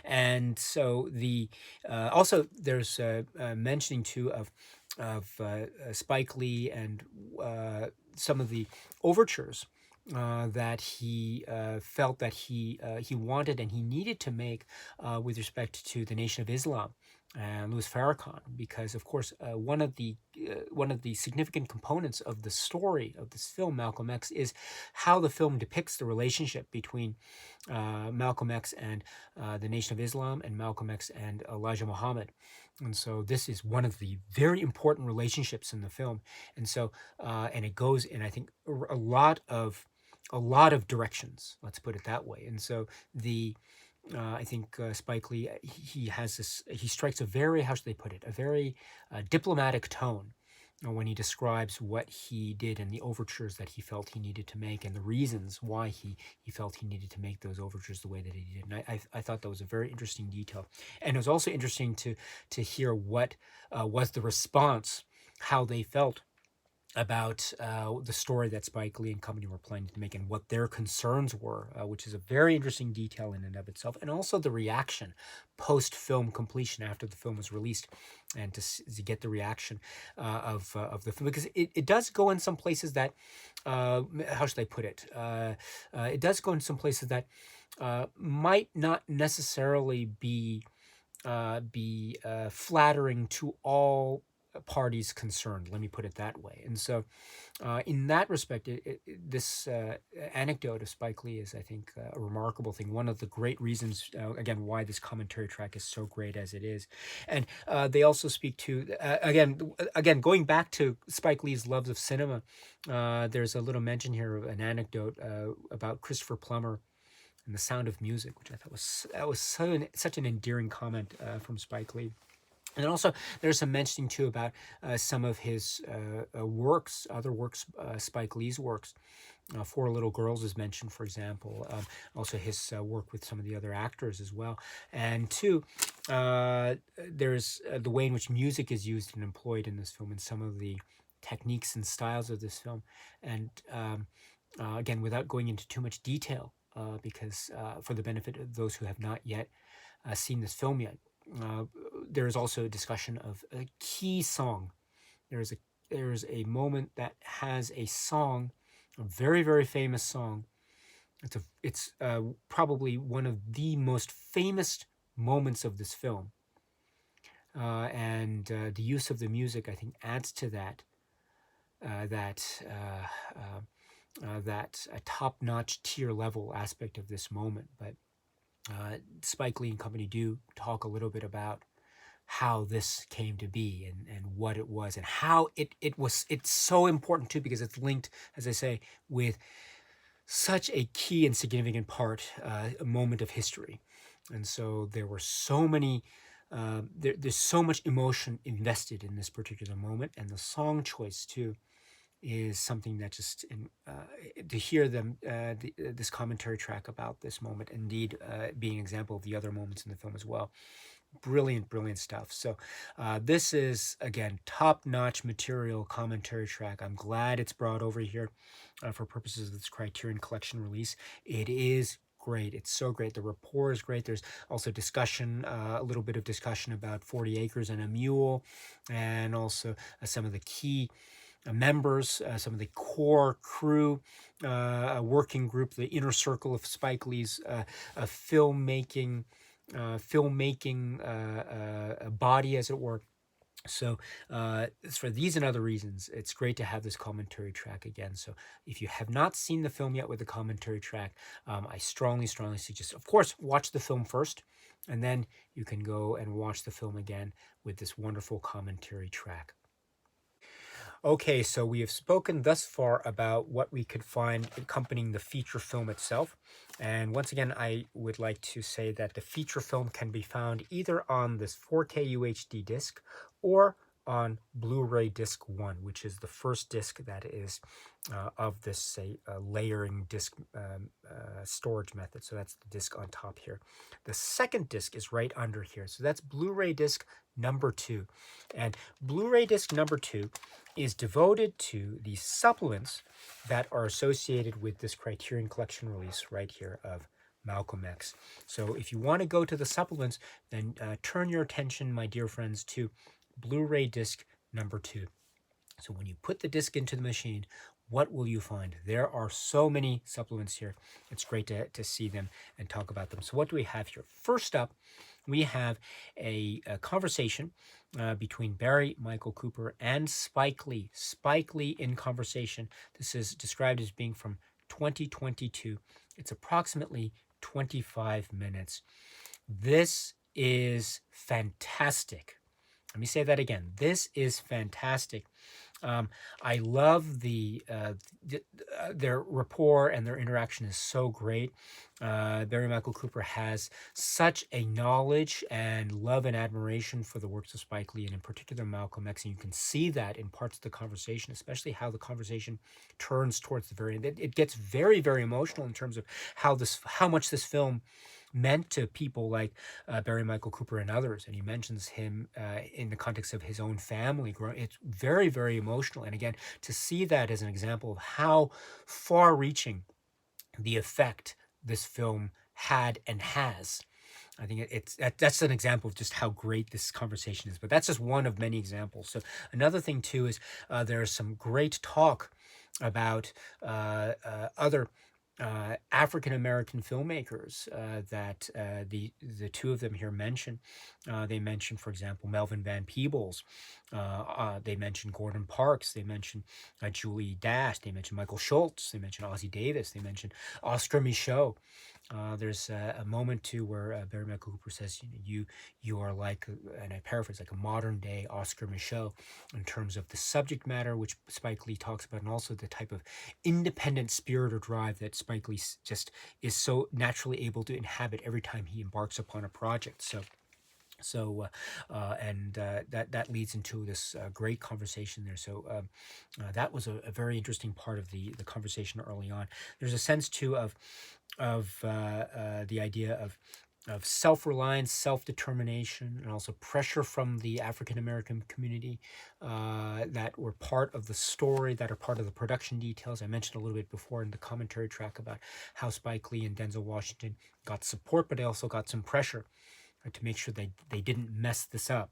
Speaker 1: And so also there's mentioning too of Spike Lee and some of the overtures that he felt that he wanted and he needed to make with respect to the Nation of Islam and Louis Farrakhan, because of course one of the significant components of the story of this film Malcolm X is how the film depicts the relationship between Malcolm X and the Nation of Islam, and Malcolm X and Elijah Muhammad. And so this is one of the very important relationships in the film. And so and it goes in, I think, a lot of directions, let's put it that way. And so I think Spike Lee, he strikes a very, how should they put it, a very diplomatic tone when he describes what he did and the overtures that he felt he needed to make and the reasons why he felt he needed to make those overtures the way that he did. And I thought that was a very interesting detail. And it was also interesting to hear what was the response, how they felt about the story that Spike Lee and company were planning to make and what their concerns were, which is a very interesting detail in and of itself, and also the reaction post-film completion after the film was released, and to get the reaction of the film, because it does go in some places that, how should I put it? It does go in some places that might not necessarily be flattering to all parties concerned. Let me put it that way. And so, in that respect, this anecdote of Spike Lee is, I think, a remarkable thing. One of the great reasons, again, why this commentary track is so great as it is. And they also speak to, again, going back to Spike Lee's loves of cinema. There's a little mention here of an anecdote about Christopher Plummer and The Sound of Music, which I thought was such an endearing comment from Spike Lee. And also, there's some mentioning too about some of his works, other works, Spike Lee's works. Four Little Girls is mentioned, for example. Also, his work with some of the other actors as well. And two, there's the way in which music is used and employed in this film, and some of the techniques and styles of this film. And again, without going into too much detail, because for the benefit of those who have not yet seen this film yet. There is also a discussion of a key song. There's a moment that has a song, a very, very famous song. It's probably one of the most famous moments of this film, and the use of the music, I think, adds to that top-notch tier level aspect of this moment. But Spike Lee and company do talk a little bit about how this came to be and what it was and how it's so important too, because it's linked, as I say, with such a key and significant part, a moment of history. And so there were so many, there's so much emotion invested in this particular moment, and the song choice too is something that just to hear them this commentary track about this moment, indeed being an example of the other moments in the film as well. Brilliant stuff. So this is, again, top-notch material commentary track. I'm glad it's brought over here for purposes of this Criterion Collection release. It is great. It's so great. The rapport is great. There's also discussion, a little bit of discussion about 40 Acres and a Mule, and also some of the key members, some of the core crew, a working group, the inner circle of Spike Lee's filmmaking body, as it were. So it's for these and other reasons, it's great to have this commentary track again. So if you have not seen the film yet with the commentary track, I strongly suggest, of course, watch the film first, and then you can go and watch the film again with this wonderful commentary track. Okay, so we have spoken thus far about what we could find accompanying the feature film itself. And once again, I would like to say that the feature film can be found either on this 4K UHD disc or on Blu-ray disc 1, which is the first disc that is of this, say, layering disc storage method. So that's the disc on top here. The second disc is right under here. So that's Blu-ray disc number 2. And Blu-ray disc number 2 is devoted to the supplements that are associated with this Criterion Collection release right here of Malcolm X. So if you want to go to the supplements, then turn your attention, my dear friends, to Blu-ray disc number 2. So when you put the disc into the machine, what will you find? There are so many supplements here. It's great to see them and talk about them. So what do we have here? First up, we have a conversation between Barry Michael Cooper and Spike Lee. Spike Lee in conversation. This is described as being from 2022. It's approximately 25 minutes. This is fantastic. Let me say that again. This is fantastic. Um, I love their rapport and their interaction is so great. Barry Michael Cooper has such a knowledge and love and admiration for the works of Spike Lee, and in particular Malcolm X. And you can see that in parts of the conversation, especially how the conversation turns towards the very end. It gets very, very emotional in terms of how much this film meant to people like Barry Michael Cooper and others. And he mentions him in the context of his own family. It's very, very emotional. And again, to see that as an example of how far-reaching the effect this film had and has. I think that's an example of just how great this conversation is. But that's just one of many examples. So another thing too is there's some great talk about other African American filmmakers that the two of them here mention. They mention, for example, Melvin Van Peebles. They mention Gordon Parks. They mention Julie Dash. They mention Michael Schultz. They mention Ossie Davis. They mention Oscar Micheaux. There's a moment too where Barry Michael Cooper says, you are like, and I paraphrase, like a modern day Oscar Micheaux in terms of the subject matter, which Spike Lee talks about, and also the type of independent spirit or drive that Spike Lee just is so naturally able to inhabit every time he embarks upon a project. That leads into this great conversation there. That was a very interesting part of the conversation early on. There's a sense too of the idea of self-reliance, self-determination, and also pressure from the African American community that were part of the story, that are part of the production details. I mentioned a little bit before in the commentary track about how Spike Lee and Denzel Washington got support, but they also got some pressure to make sure they didn't mess this up.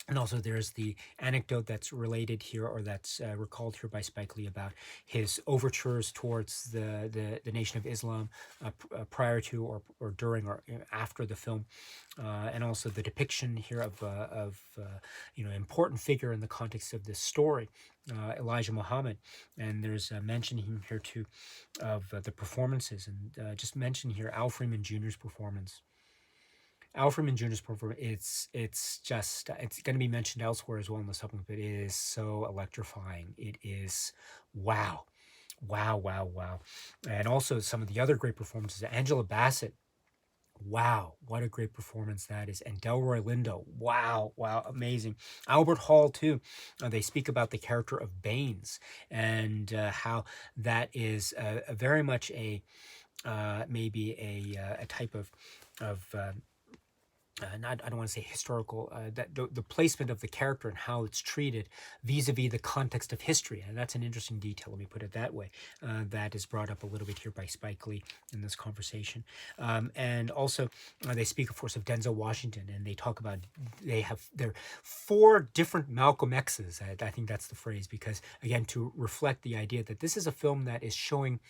Speaker 1: And also there's the anecdote that's related here, or that's recalled here by Spike Lee, about his overtures towards the Nation of Islam prior to or during or after the film, and also the depiction here of important figure in the context of this story, Elijah Muhammad. And there's a mention here too of the performances, and just mention here Al Freeman Jr.'s performance. Al Freeman Jr.'s performance, it's going to be mentioned elsewhere as well in the supplement, but it is so electrifying. It is wow. And also some of the other great performances. Angela Bassett, wow, what a great performance that is. And Delroy Lindo, wow, amazing. Albert Hall too. They speak about the character of Baines, and how that is very much maybe a type of I don't want to say historical, that the placement of the character and how it's treated vis-a-vis the context of history. And that's an interesting detail, let me put it that way, that is brought up a little bit here by Spike Lee in this conversation. And also, they speak, of course, of Denzel Washington, and they talk about, there are 4 different Malcolm X's. I think that's the phrase, because, again, to reflect the idea that this is a film that is showing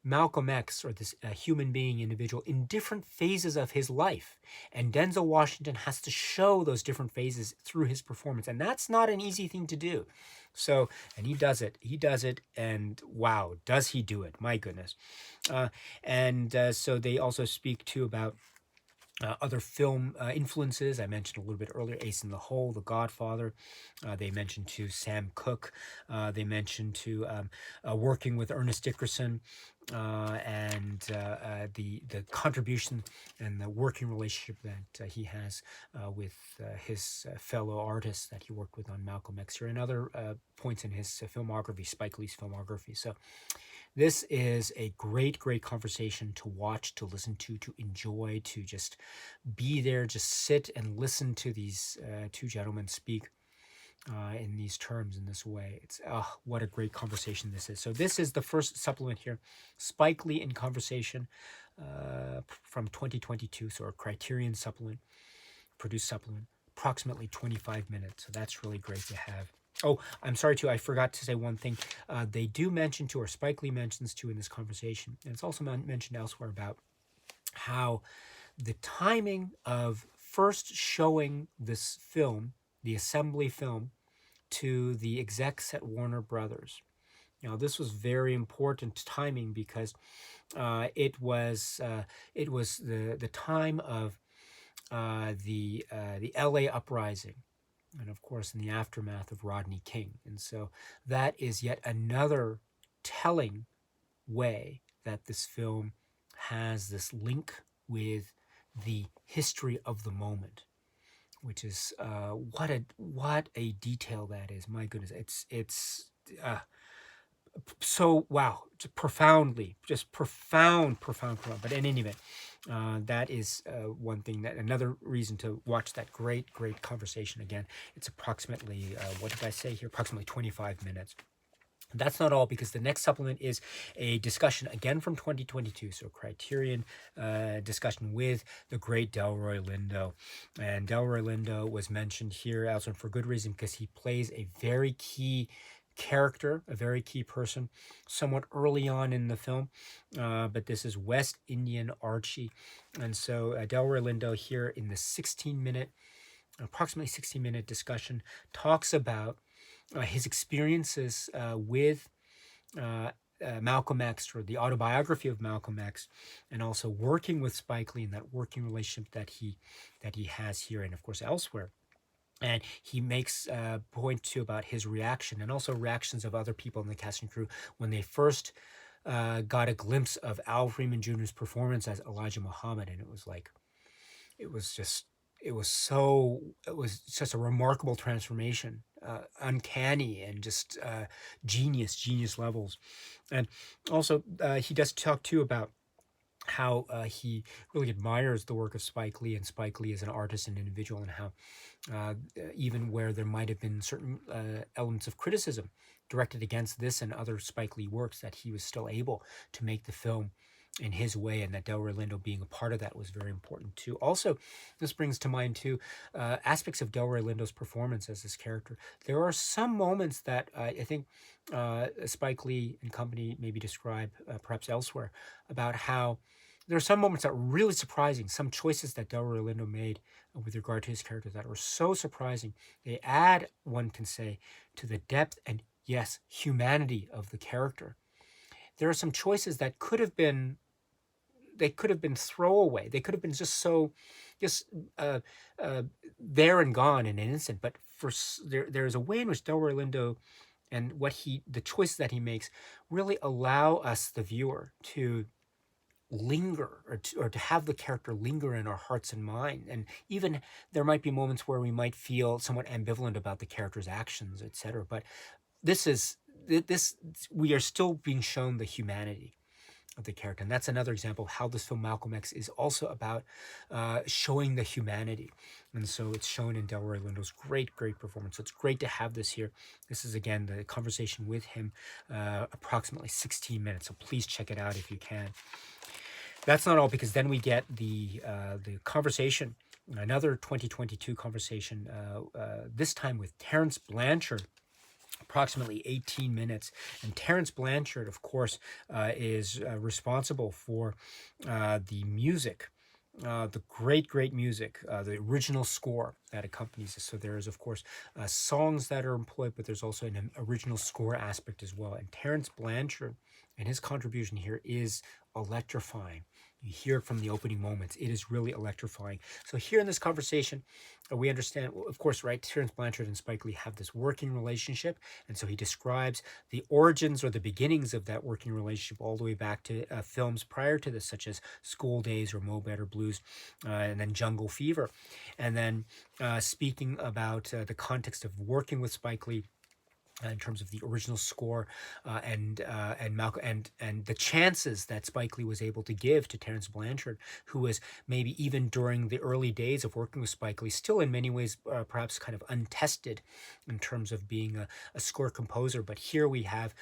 Speaker 1: Malcolm X, or this human being individual, in different phases of his life. And Denzel Washington has to show those different phases through his performance. And that's not an easy thing to do. So, and he does it. And wow, does he do it? My goodness. So they also speak too about other film influences. I mentioned a little bit earlier, Ace in the Hole, The Godfather. They mentioned to Sam Cooke. They mentioned to working with Ernest Dickerson, and the contribution and the working relationship that he has with his fellow artists that he worked with on Malcolm X here, and other points in his filmography, Spike Lee's filmography. So this is a great conversation to watch, to listen to enjoy, to just be there, just sit and listen to these two gentlemen speak in these terms, in this way. It's what a great conversation this is. So this is the first supplement here, Spike Lee in Conversation, from 2022. So a Criterion supplement, produced supplement, approximately 25 minutes. So that's really great to have. Oh, I'm sorry too, I forgot to say one thing. They do mention too, or Spike Lee mentions too in this conversation, and it's also mentioned elsewhere, about how the timing of first showing this film, the assembly film, to the execs at Warner Brothers. Now, this was very important timing, because it was the time of the LA uprising, and of course in the aftermath of Rodney King. And so that is yet another telling way that this film has this link with the history of the moment, which is what a detail that is. My goodness, it's so wow, just profound. But in any event, that is one thing, that another reason to watch that great conversation again. It's approximately what did I say here? Approximately 25 minutes. That's not all, because the next supplement is a discussion again from 2022. So Criterion discussion with the great Delroy Lindo. And Delroy Lindo was mentioned here also for good reason, because he plays a very key character, a very key person, somewhat early on in the film. But this is West Indian Archie. And so Delroy Lindo here in the approximately 16-minute discussion talks about his experiences with Malcolm X, or the autobiography of Malcolm X, and also working with Spike Lee, and that working relationship that he has here and of course elsewhere. And he makes point to about his reaction, and also reactions of other people in the cast and crew when they first got a glimpse of Al Freeman Jr.'s performance as Elijah Muhammad. And it was like, it was just it was just a remarkable transformation, uncanny, and just genius levels. And also he does talk too about how he really admires the work of Spike Lee, and Spike Lee as an artist and individual, and how even where there might have been certain elements of criticism directed against this and other Spike Lee works, that he was still able to make the film in his way, and that Delroy Lindo being a part of that was very important too. Also, this brings to mind too aspects of Delroy Lindo's performance as this character. There are some moments that I think Spike Lee and company maybe describe perhaps elsewhere, about how there are some moments that were really surprising, some choices that Delroy Lindo made with regard to his character that were so surprising. They add, one can say, to the depth and, yes, humanity of the character. There are some choices that could have been throwaway. They could have been just uh, there and gone in an instant. But there's a way in which Delroy Lindo and the choices that he makes really allow us, the viewer, to linger, or to have the character linger in our hearts and mind. And even there might be moments where we might feel somewhat ambivalent about the character's actions, etc. But this we are still being shown the humanity of the character. And that's another example of how this film Malcolm X is also about showing the humanity. And so it's shown in Delroy Lindo's great performance. So it's great to have this here. This is, again, the conversation with him, approximately 16 minutes. So please check it out if you can. That's not all, because then we get the conversation, another 2022 conversation, this time with Terence Blanchard, approximately 18 minutes. And Terence Blanchard, of course, is responsible for the music, the great music, the original score that accompanies this. So there is, of course, songs that are employed, but there's also an original score aspect as well. And Terence Blanchard and his contribution here is electrifying. You hear it from the opening moments. It is really electrifying. So here in this conversation, we understand, of course, right, Terence Blanchard and Spike Lee have this working relationship. And so he describes the origins or the beginnings of that working relationship all the way back to films prior to this, such as School Days or Mo Better Blues, and then Jungle Fever. And then speaking about the context of working with Spike Lee in terms of the original score, and Malcolm and the chances that Spike Lee was able to give to Terence Blanchard, who was maybe even during the early days of working with Spike Lee, still in many ways perhaps kind of untested in terms of being a score composer. But here we have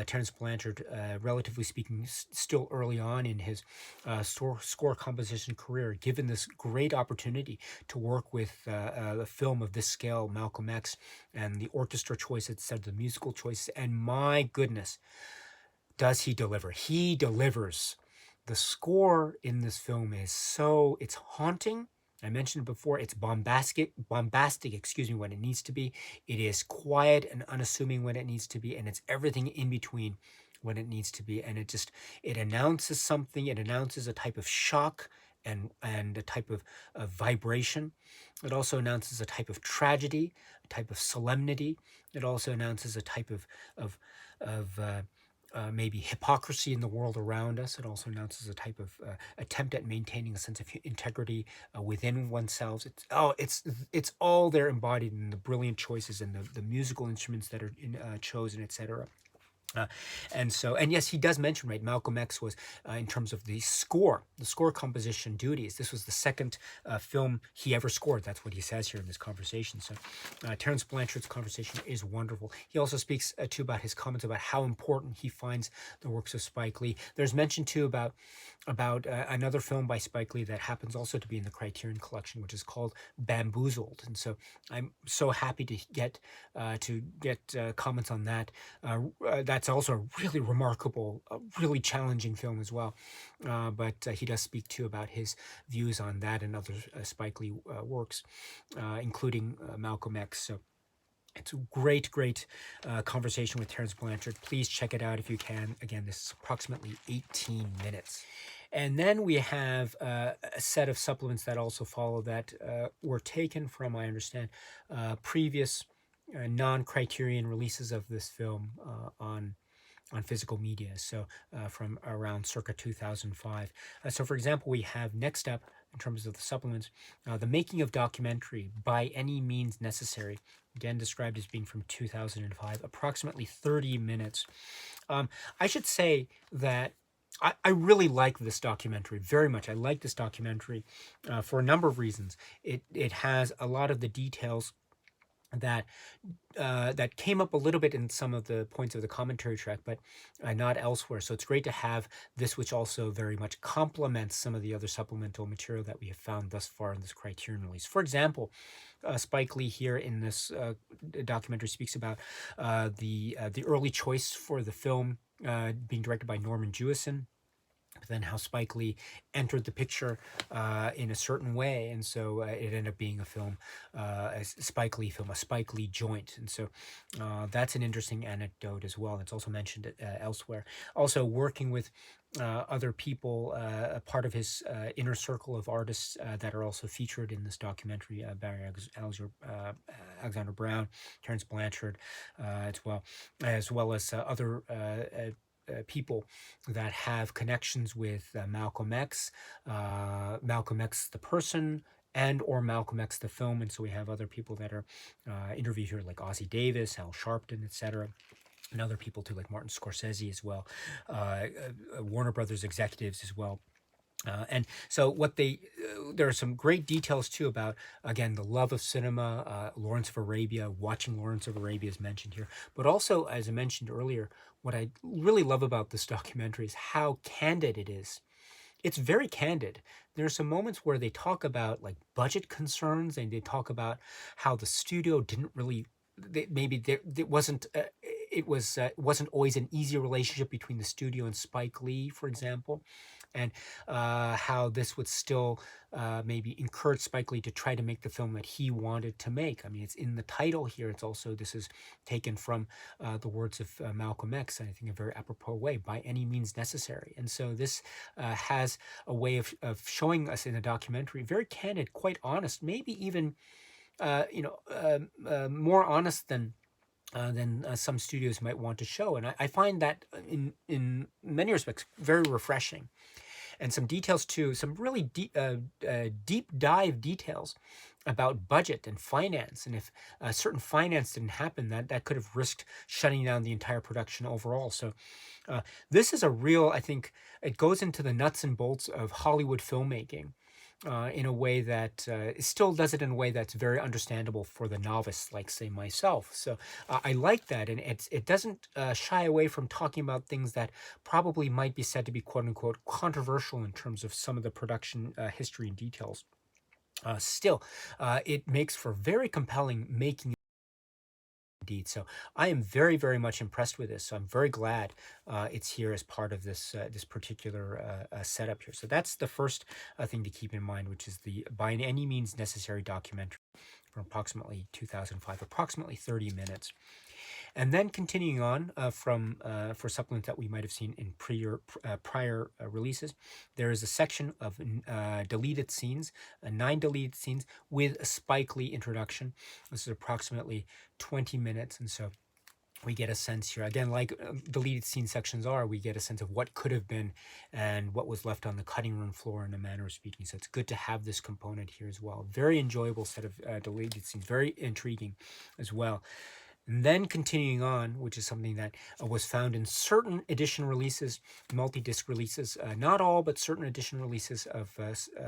Speaker 1: Terence Blanchard, relatively speaking, still early on in his score composition career, given this great opportunity to work with a film of this scale, Malcolm X, and the orchestra choice, etc., the musical choices, and my goodness, does he deliver. He delivers. The score in this film is it's haunting. I mentioned it before, it's bombastic, when it needs to be. It is quiet and unassuming when it needs to be, and it's everything in between when it needs to be. And it announces something. It announces a type of shock and a type of vibration. It also announces a type of tragedy, a type of solemnity. It also announces a type of of maybe hypocrisy in the world around us. It also announces a type of attempt at maintaining a sense of integrity within oneself. It's all there embodied in the brilliant choices and the musical instruments that are chosen, etc. Uh, and yes, he does mention, right, Malcolm X was, in terms of the score composition duties, this was the second film he ever scored. That's what he says here in this conversation. So Terence Blanchard's conversation is wonderful. He also speaks too about his comments about how important he finds the works of Spike Lee. There's mention too about another film by Spike Lee that happens also to be in the Criterion collection, which is called Bamboozled. And so I'm so happy to get comments on that. That's also a really remarkable, really challenging film as well. But he does speak too about his views on that and other Spike Lee works, including Malcolm X. So it's a great conversation with Terence Blanchard. Please check it out if you can. Again, this is approximately 18 minutes. And then we have a set of supplements that also follow that were taken from, I understand, previous non-Criterion releases of this film on physical media, so from around circa 2005. So for example, we have next up, in terms of the supplements, The Making of Documentary, By Any Means Necessary, again described as being from 2005, approximately 30 minutes. I should say that I really like this documentary very much. I like this documentary for a number of reasons. It has a lot of the details that that came up a little bit in some of the points of the commentary track, but not elsewhere. So it's great to have this, which also very much complements some of the other supplemental material that we have found thus far in this Criterion release. For example, Spike Lee here in this documentary speaks about the early choice for the film being directed by Norman Jewison, but then how Spike Lee entered the picture in a certain way, and so it ended up being a film, a Spike Lee film, a Spike Lee joint, and so that's an interesting anecdote as well. It's also mentioned elsewhere. Also, working with other people, a part of his inner circle of artists that are also featured in this documentary, Barry Alexander Brown, Terence Blanchard, as well as other people that have connections with Malcolm X, the person, and or Malcolm X the film. And so we have other people that are interviewed here, like Ossie Davis, Al Sharpton, etc., and other people too, like Martin Scorsese as well, Warner Brothers executives as well. And so there are some great details too about, again, the love of cinema, Lawrence of Arabia, watching Lawrence of Arabia is mentioned here. But also, as I mentioned earlier, what I really love about this documentary is how candid it is. It's very candid. There are some moments where they talk about like budget concerns, and they talk about how the studio didn't really, it wasn't wasn't always an easy relationship between the studio and Spike Lee, for example, and how this would still maybe encourage Spike Lee to try to make the film that he wanted to make. I mean, it's in the title here. It's also, this is taken from the words of Malcolm X, I think in a very apropos way, by any means necessary. And so this has a way of showing us in a documentary, very candid, quite honest, maybe even more honest than some studios might want to show. And I find that in many respects very refreshing. And some details too, some really deep dive details about budget and finance. And if certain finance didn't happen, that could have risked shutting down the entire production overall. So this is a real, I think, it goes into the nuts and bolts of Hollywood filmmaking. In a way that still does it in a way that's very understandable for the novice, like, say, myself. So I like that, and it doesn't shy away from talking about things that probably might be said to be quote-unquote controversial in terms of some of the production history and details. Still, it makes for very compelling making indeed. So I am very, very much impressed with this. So I'm very glad it's here as part of this particular setup here. So that's the first thing to keep in mind, which is the By Any Means Necessary documentary from approximately 2005, approximately 30 minutes. And then continuing on for supplements that we might have seen in prior releases, there is a section of deleted scenes, 9 deleted scenes with a Spike Lee introduction. This is approximately 20 minutes, and so we get a sense here, again, like deleted scene sections are, we get a sense of what could have been and what was left on the cutting room floor in a manner of speaking. So it's good to have this component here as well. Very enjoyable set of deleted scenes, very intriguing as well. And then continuing on, which is something that was found in certain edition releases, multi-disc releases, not all, but certain edition releases of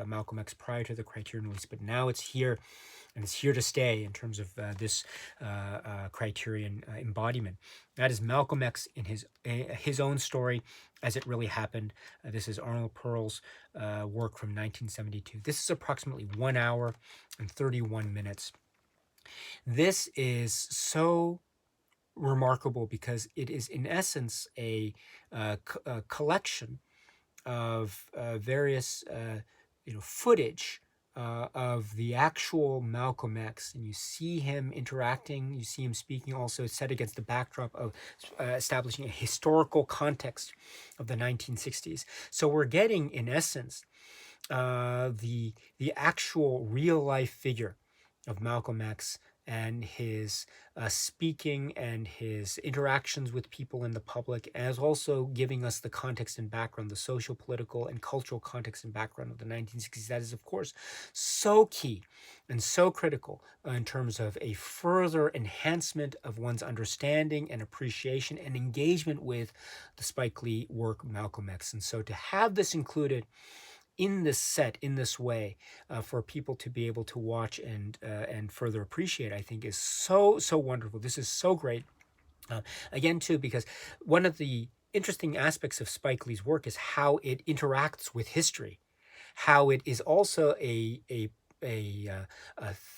Speaker 1: Malcolm X prior to the Criterion release, but now it's here, and it's here to stay in terms of this Criterion embodiment. That is Malcolm X in his own story as it really happened. This is Arnold Pearl's work from 1972. This is approximately 1 hour and 31 minutes. This is so remarkable because it is in essence a collection of various footage of the actual Malcolm X, and you see him interacting, you see him speaking, also set against the backdrop of establishing a historical context of the 1960s. So we're getting, in essence, the actual real life figure of Malcolm X and his speaking and his interactions with people in the public, as also giving us the context and background, the social, political, and cultural context and background of the 1960s. That is, of course, so key and so critical in terms of a further enhancement of one's understanding and appreciation and engagement with the Spike Lee work, Malcolm X. And so to have this included in this set, in this way, for people to be able to watch and further appreciate, I think is so wonderful. This is so great. Again, too, because one of the interesting aspects of Spike Lee's work is how it interacts with history, how it is also a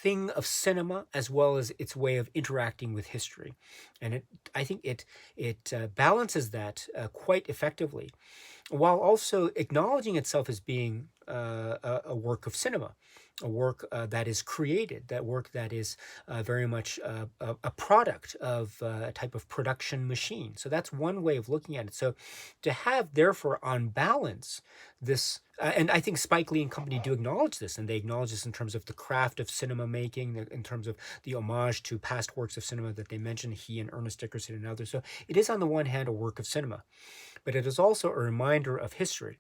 Speaker 1: thing of cinema as well as its way of interacting with history, and I think it balances that quite effectively, while also acknowledging itself as being a work of cinema, a work that is created, that work that is very much a product of a type of production machine. So that's one way of looking at it. So to have, therefore, on balance, this, and I think Spike Lee and company do acknowledge this, and they acknowledge this in terms of the craft of cinema making, in terms of the homage to past works of cinema that they mentioned, he and Ernest Dickerson and others. So it is, on the one hand, a work of cinema, but it is also a reminder of history.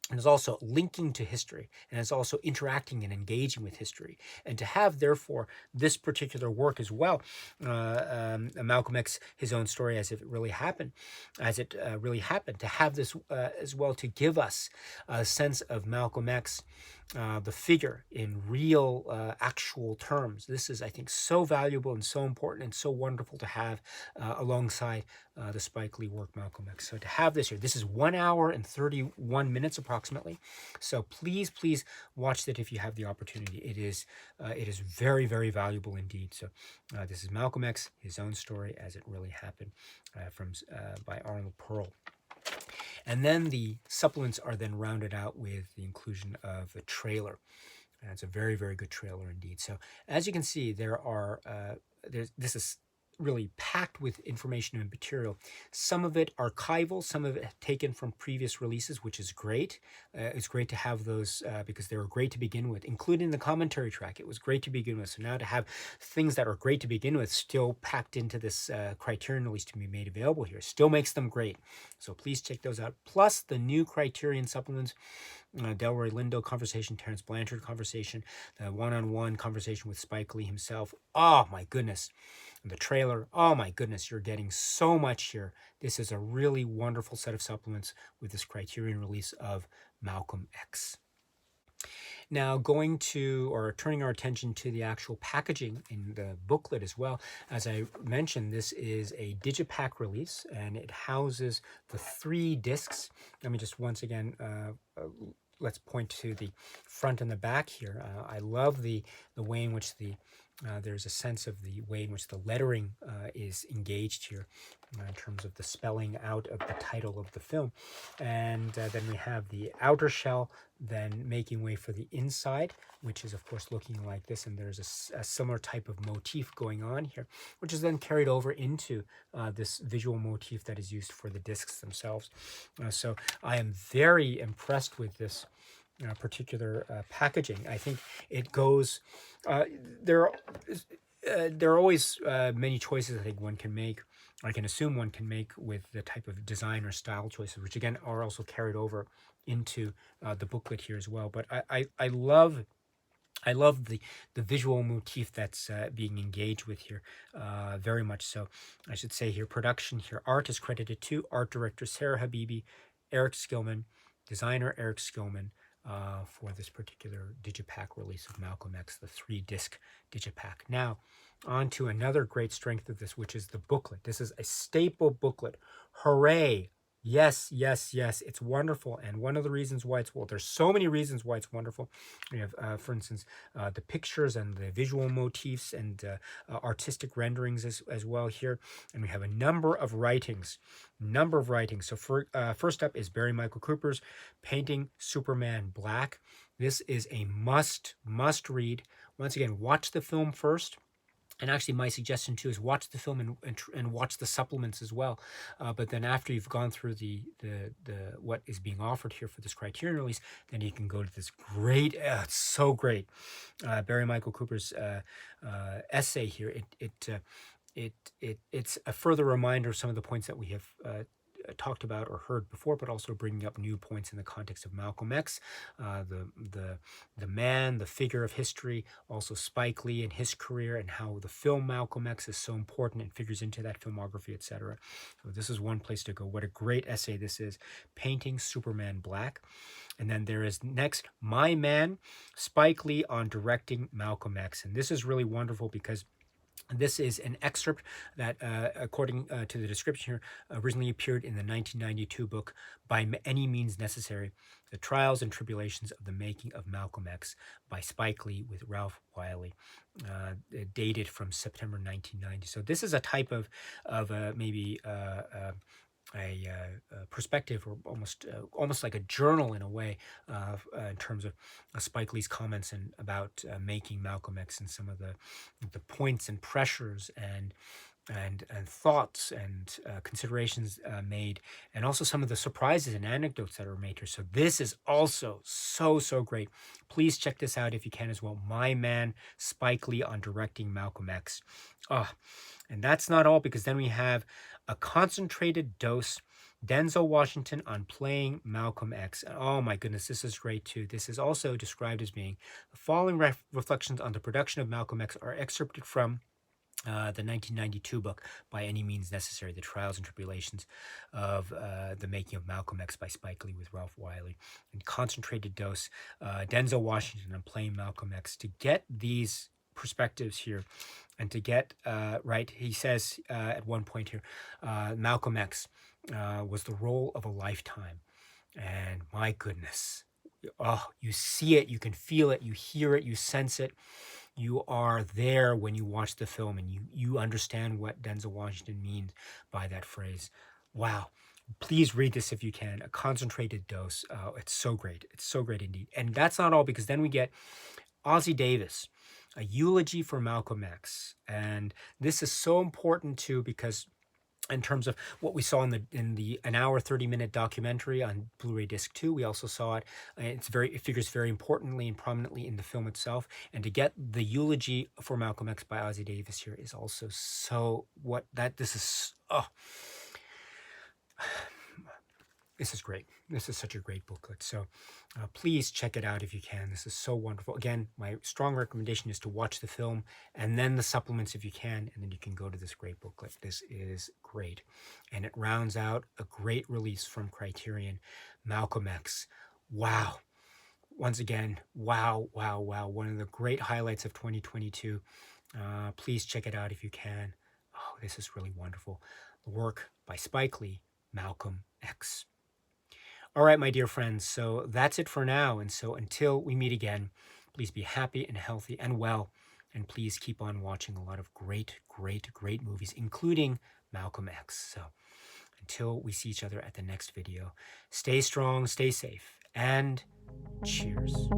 Speaker 1: And is also linking to history, and is also interacting and engaging with history. And to have, therefore, this particular work as well, Malcolm X, his own story as it really happened, to have this as well, to give us a sense of Malcolm X, the figure, in real, actual terms. This is, I think, so valuable and so important and so wonderful to have alongside the Spike Lee work, Malcolm X. So to have this here, this is 1 hour and 31 minutes approximately. So please watch that if you have the opportunity. It is very, very valuable indeed. So this is Malcolm X, his own story as it really happened, by Arnold Pearl. And then the supplements are then rounded out with the inclusion of a trailer. And it's a very, very good trailer indeed. So as you can see, this is really packed with information and material. Some of it archival, some of it taken from previous releases, which is great. It's great to have those because they were great to begin with, including the commentary track. It was great to begin with. So now to have things that are great to begin with still packed into this Criterion release to be made available here still makes them great. So please check those out. Plus the new Criterion supplements, Delroy Lindo conversation, Terrence Blanchard conversation, the one-on-one conversation with Spike Lee himself. Oh my goodness. And the trailer, oh my goodness, you're getting so much here. This is a really wonderful set of supplements with this Criterion release of Malcolm X. Now turning our attention to the actual packaging in the booklet as well. As I mentioned, this is a digipack release and it houses the 3 discs. Let me just once again, let's point to the front and the back here. I love the way in which the There's a sense of the way in which the lettering is engaged here in terms of the spelling out of the title of the film. And then we have the outer shell then making way for the inside, which is of course looking like this. And there's a similar type of motif going on here, which is then carried over into this visual motif that is used for the discs themselves. So I am very impressed with this particular packaging. I think it goes, there are always many choices I think one can make. I can assume one can make with the type of design or style choices, which again are also carried over into the booklet here as well. But I love the visual motif that's being engaged with here, very much so. I should say here, production here, art is credited to art director Sarah Habibi, Eric Skillman, designer Eric Skillman, for this particular digipack release of Malcolm X, the 3-disc digipack. Now, on to another great strength of this, which is the booklet. This is a staple booklet. Hooray! Yes, yes, yes. It's wonderful. And one of the reasons why it's, well, there's so many reasons why it's wonderful. We have, for instance, the pictures and the visual motifs and artistic renderings as well here. And we have a number of writings. So first up is Barry Michael Cooper's Painting Superman Black. This is a must read. Once again, watch the film first. And actually, my suggestion too is watch the film and watch the supplements as well. But then after you've gone through the what is being offered here for this Criterion release, then you can go to this great. It's so great. Barry Michael Cooper's essay here. It's a further reminder of some of the points that we have talked about or heard before, but also bringing up new points in the context of Malcolm X, the man, the figure of history, also Spike Lee and his career, and how the film Malcolm X is so important and figures into that filmography, etc. So this is one place to go. What a great essay this is, Painting Superman Black. And then there is next, My Man, Spike Lee on directing Malcolm X. And this is really wonderful because this is an excerpt that, according to the description here, originally appeared in the 1992 book, By Any Means Necessary, The Trials and Tribulations of the Making of Malcolm X by Spike Lee with Ralph Wiley, dated from September 1990. So this is a type of maybe a perspective, or almost like a journal in a way, in terms of Spike Lee's comments and about making Malcolm X, and some of the points and pressures and thoughts and considerations made, and also some of the surprises and anecdotes that are made here. So this is also so great. Please check this out if you can as well. My Man, Spike Lee on directing Malcolm X. And that's not all, because then we have a concentrated dose, Denzel Washington on playing Malcolm X. Oh my goodness, this is great too. This is also described as being, the following reflections on the production of Malcolm X are excerpted from the 1992 book, By Any Means Necessary, The Trials and Tribulations of the Making of Malcolm X by Spike Lee with Ralph Wiley. And concentrated dose, Denzel Washington on playing Malcolm X. To get these perspectives here, and to get right, he says at one point here, Malcolm X was the role of a lifetime. And my goodness, you see it, you can feel it, you hear it, you sense it. You are there when you watch the film, and you understand what Denzel Washington means by that phrase. Wow. Please read this if you can. A concentrated dose. It's so great. It's so great indeed. And that's not all, because then we get Ossie Davis, a eulogy for Malcolm X. And this is so important too, because in terms of what we saw in the an hour 30-minute documentary on Blu-ray disc 2, we also saw it. It figures very importantly and prominently in the film itself. And to get the eulogy for Malcolm X by Ossie Davis here is also this is great. This is such a great booklet. So please check it out if you can. This is so wonderful. Again, my strong recommendation is to watch the film and then the supplements if you can, and then you can go to this great booklet. This is great. And it rounds out a great release from Criterion, Malcolm X. Wow. Once again, wow. One of the great highlights of 2022. Please check it out if you can. Oh, this is really wonderful. The work by Spike Lee, Malcolm X. All right, my dear friends, so that's it for now. And so until we meet again, please be happy and healthy and well, And please keep on watching a lot of great, great, great movies, including Malcolm X. So until we see each other at the next video, stay strong, stay safe, and cheers.